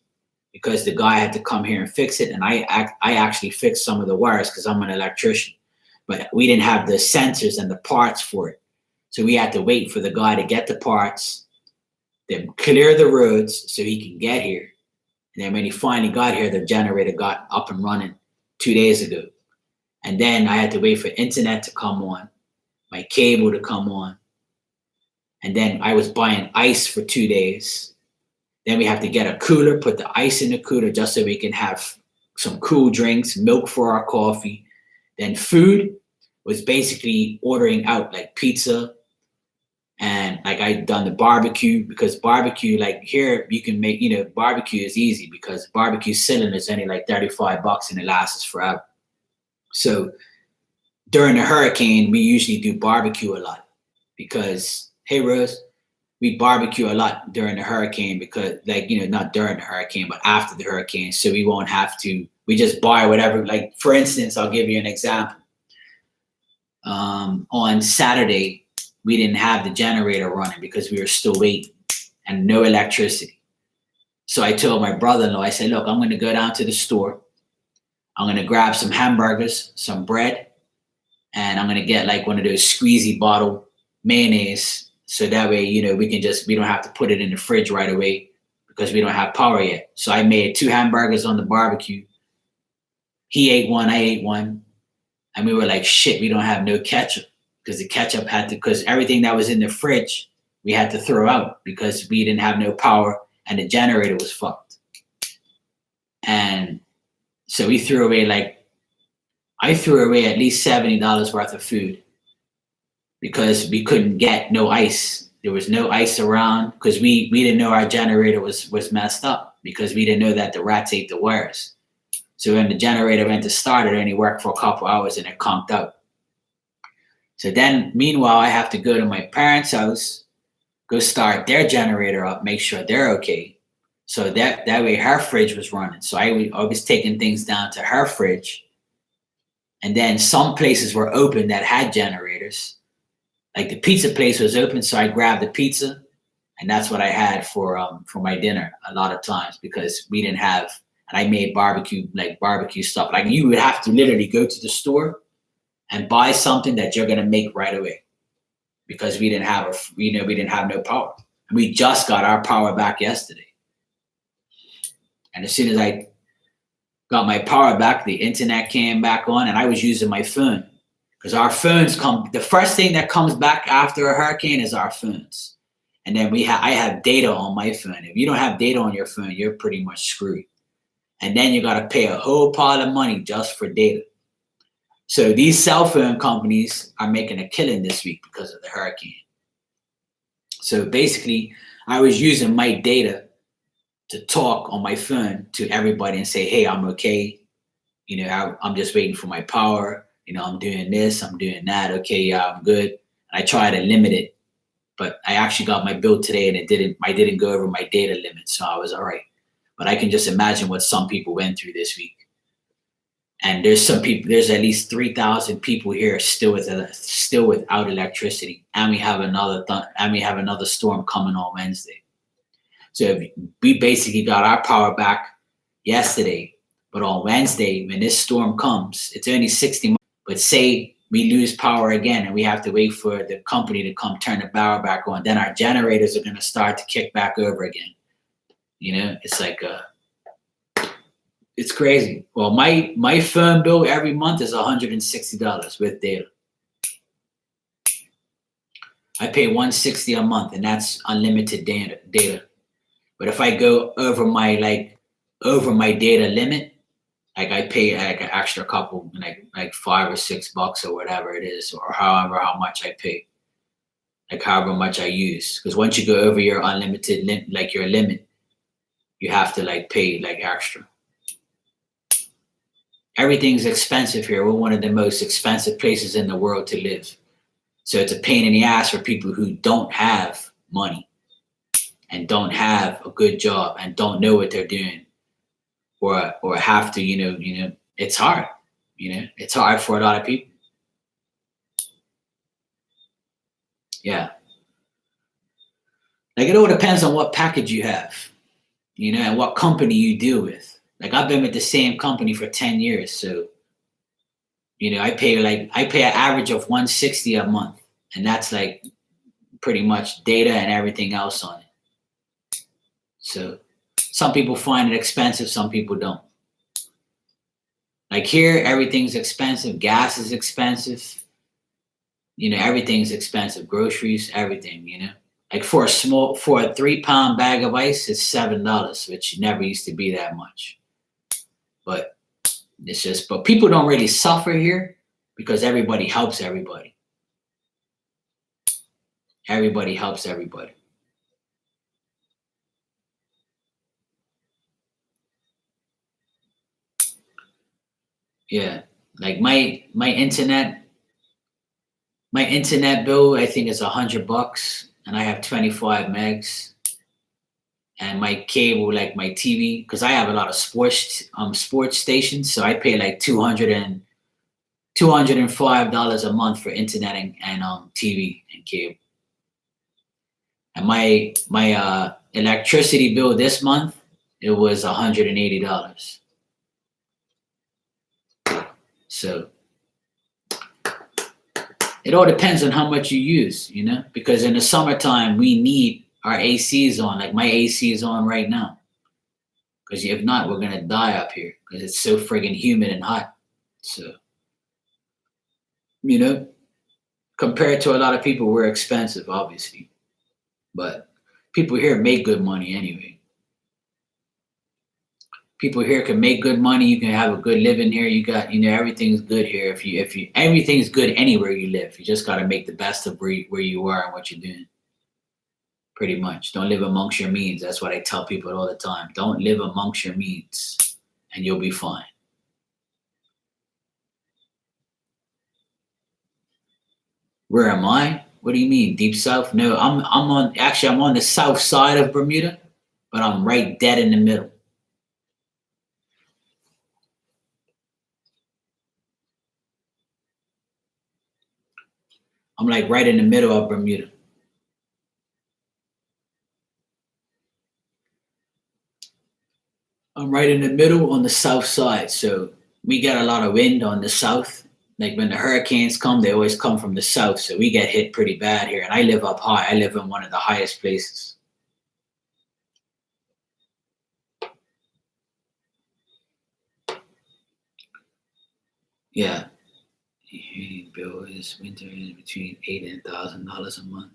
because the guy had to come here and fix it. And I actually fixed some of the wires because I'm an electrician, but we didn't have the sensors and the parts for it. So we had to wait for the guy to get the parts, then clear the roads so he can get here. And then when he finally got here, the generator got up and running 2 days ago. And then I had to wait for internet to come on, my cable to come on. And then I was buying ice for 2 days. Then we have to get a cooler, put the ice in the cooler just so we can have some cool drinks, milk for our coffee. Then food was basically ordering out like pizza. And like I done the barbecue because barbecue, like here you can make, you know, barbecue is easy because barbecue cylinder is only like $35 and it lasts us forever. So during the hurricane, we usually do barbecue a lot because, hey Rose, we barbecue a lot during the hurricane because, like, not during the hurricane, but after the hurricane. So we won't have to, we just buy whatever. Like, for instance, I'll give you an example. On Saturday, we didn't have the generator running because we were still waiting and no electricity. So I told my brother-in-law, I said, look, I'm going to go down to the store. I'm going to grab some hamburgers, some bread, and I'm going to get like one of those squeezy bottle mayonnaise. So that way, we don't have to put it in the fridge right away because we don't have power yet. So I made 2 hamburgers on the barbecue. He ate one, I ate one. And we were like, shit, we don't have no ketchup because the ketchup because everything that was in the fridge, we had to throw out because we didn't have no power and the generator was fucked. And so we threw away I threw away at least $70 worth of food because we couldn't get no ice. There was no ice around because we didn't know our generator was messed up because we didn't know that the rats ate the wires. So when the generator went to start, it only worked for a couple hours and it conked out. So then, meanwhile, I have to go to my parents' house, go start their generator up, make sure they're okay. So that way her fridge was running. So I was taking things down to her fridge. And then some places were open that had generators. Like the pizza place was open, so I grabbed the pizza. And that's what I had for my dinner a lot of times because we didn't have. And I made barbecue stuff. Like you would have to literally go to the store and buy something that you're gonna make right away, because we didn't have no power. And we just got our power back yesterday. And as soon as I got my power back, the internet came back on, and I was using my phone because our phones the first thing that comes back after a hurricane is our phones, and then I have data on my phone. If you don't have data on your phone, you're pretty much screwed. And then you got to pay a whole pile of money just for data. So these cell phone companies are making a killing this week because of the hurricane. So basically, I was using my data to talk on my phone to everybody and say, hey, I'm okay. I'm just waiting for my power. I'm doing this, I'm doing that. Okay, yeah, I'm good. And I try to limit it, but I actually got my bill today and I didn't go over my data limit, so I was all right. But I can just imagine what some people went through this week. And there's at least 3,000 people here still without electricity. And we have another storm coming on Wednesday. So we basically got our power back yesterday. But on Wednesday, when this storm comes, it's only 60 miles. But say we lose power again and we have to wait for the company to come turn the power back on, then our generators are going to start to kick back over again. It's like it's crazy. Well, my phone bill every month is $160 with data. I pay $160 a month, and that's unlimited data. But if I go over my data limit, like I pay like an extra couple, like $5 or $6 or whatever it is, or how much I pay, like however much I use. Because once you go over your unlimited your limit, you have to pay extra. Everything's expensive here. We're one of the most expensive places in the world to live. So it's a pain in the ass for people who don't have money and don't have a good job and don't know what they're doing, or have to, it's hard. It's hard for a lot of people. Yeah. Like it all depends on what package you have, and what company you deal with. Like I've been with the same company for 10 years. So, I pay an average of $160 a month, and that's pretty much data and everything else on it. So some people find it expensive, some people don't. Like here, everything's expensive. Gas is expensive. Everything's expensive. Groceries, everything, Like for a 3-pound bag of ice, it's $7, which never used to be that much. But but people don't really suffer here because everybody helps everybody. Everybody helps everybody. Yeah. Like my internet bill, I think is $100, and I have 25 megs. And my cable, like my TV, because I have a lot of sports stations, so I pay like $205 a month for internet and TV and cable. And my electricity bill this month, it was $180. So it all depends on how much you use, because in the summertime we need our ACs on. Like my AC is on right now, because if not, we're gonna die up here because it's so friggin' humid and hot. So, compared to a lot of people, we're expensive, obviously, but people here make good money anyway. People here can make good money. You can have a good living here. You got, everything's good here. If you everything's good anywhere you live. You just got to make the best of where you are and what you're doing. Pretty much. Don't live amongst your means. That's what I tell people all the time. Don't live amongst your means, and you'll be fine. Where am I? What do you mean, deep south? No, I'm on the south side of Bermuda, but I'm right dead in the middle. I'm like right in the middle of Bermuda. I'm right in the middle on the south side. So we get a lot of wind on the south. Like when the hurricanes come, they always come from the south. So we get hit pretty bad here. And I live up high. I live in one of the highest places. Yeah. The bill is winter is between $8,000 and $1,000 a month.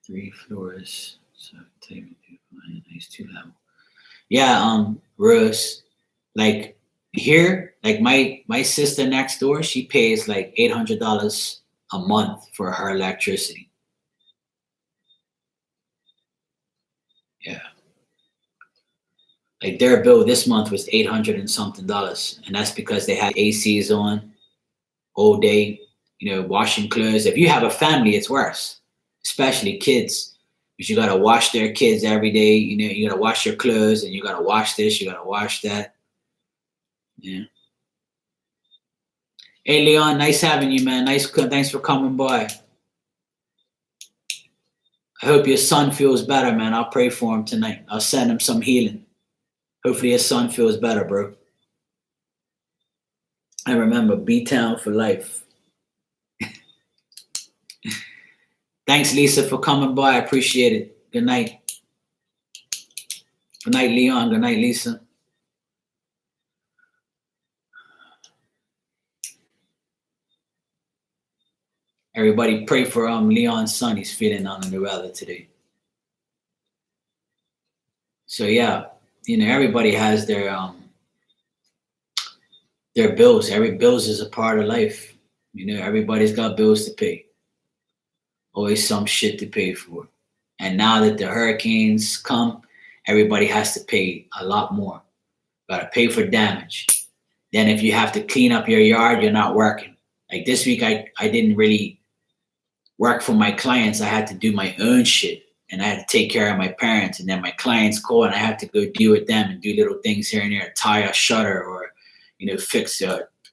3 floors. So take me to nice 2 level. Yeah, Rose, like here, like my sister next door, she pays like $800 a month for her electricity. Yeah, like their bill this month was 800 and something dollars, and that's because they had ACs on all day. Washing clothes. If you have a family, it's worse, especially kids. Because you gotta wash their kids every day. You gotta wash your clothes, and you gotta wash this, you gotta wash that. Yeah. Hey Leon, nice having you, man. Thanks for coming by. I hope your son feels better, man. I'll pray for him tonight. I'll send him some healing. Hopefully your son feels better, bro. I remember B-Town for life. Thanks, Lisa, for coming by. I appreciate it. Good night. Good night, Leon. Good night, Lisa. Everybody pray for Leon's son. He's feeling under the weather today. So yeah, everybody has their bills. Every bills is a part of life. Everybody's got bills to pay. Always some shit to pay for. And now that the hurricanes come, everybody has to pay a lot more. Got to pay for damage. Then if you have to clean up your yard, you're not working. Like this week, I didn't really work for my clients. I had to do my own shit, and I had to take care of my parents. And then my clients call, and I had to go deal with them and do little things here and there, tie a shutter or,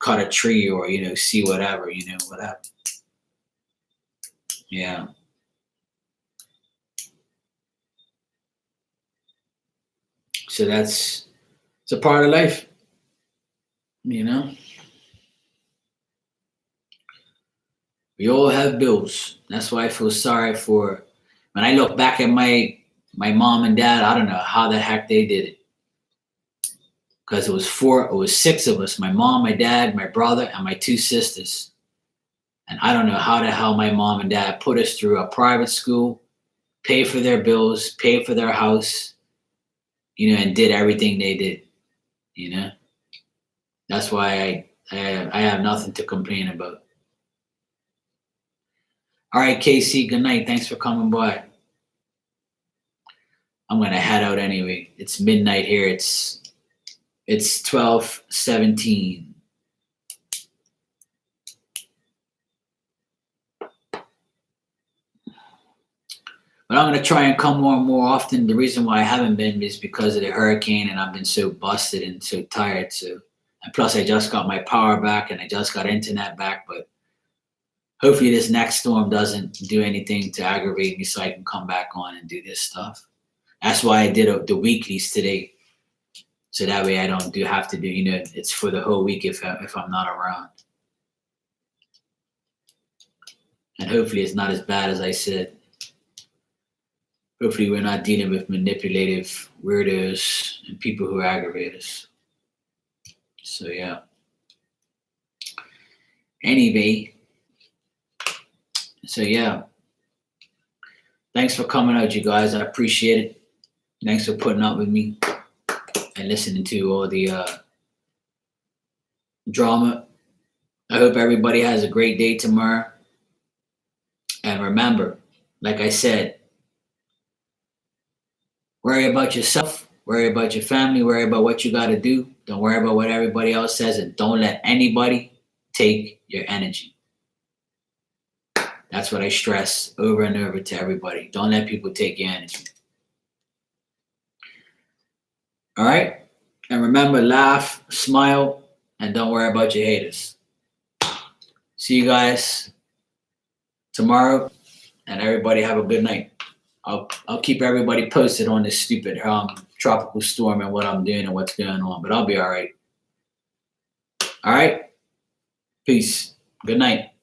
cut a tree or, see whatever, whatever. Yeah. So it's a part of life, We all have bills. That's why I feel sorry for, when I look back at my mom and dad, I don't know how the heck they did it. Because it was 6 of us, my mom, my dad, my brother, and my 2 sisters. And I don't know how the hell my mom and dad put us through a private school, pay for their bills, pay for their house, and did everything they did, That's why I have nothing to complain about. All right, KC, good night. Thanks for coming by. I'm going to head out anyway. It's midnight here. It's 12:17. But I'm going to try and come more often. The reason why I haven't been is because of the hurricane, and I've been so busted and so tired. So, and plus I just got my power back and I just got internet back. But hopefully this next storm doesn't do anything to aggravate me so I can come back on and do this stuff. That's why I did the weeklies today. So that way I don't have to do, it's for the whole week if I'm not around. And hopefully it's not as bad as I said. Hopefully we're not dealing with manipulative weirdos and people who aggravate us. So yeah. Anyway. So yeah. Thanks for coming out, you guys. I appreciate it. Thanks for putting up with me and listening to all the drama. I hope everybody has a great day tomorrow. And remember, like I said, worry about yourself, worry about your family, worry about what you got to do. Don't worry about what everybody else says, and don't let anybody take your energy. That's what I stress over and over to everybody. Don't let people take your energy. All right? And remember, laugh, smile, and don't worry about your haters. See you guys tomorrow, and everybody have a good night. I'll keep everybody posted on this stupid tropical storm and what I'm doing and what's going on, but I'll be all right. All right? Peace. Good night.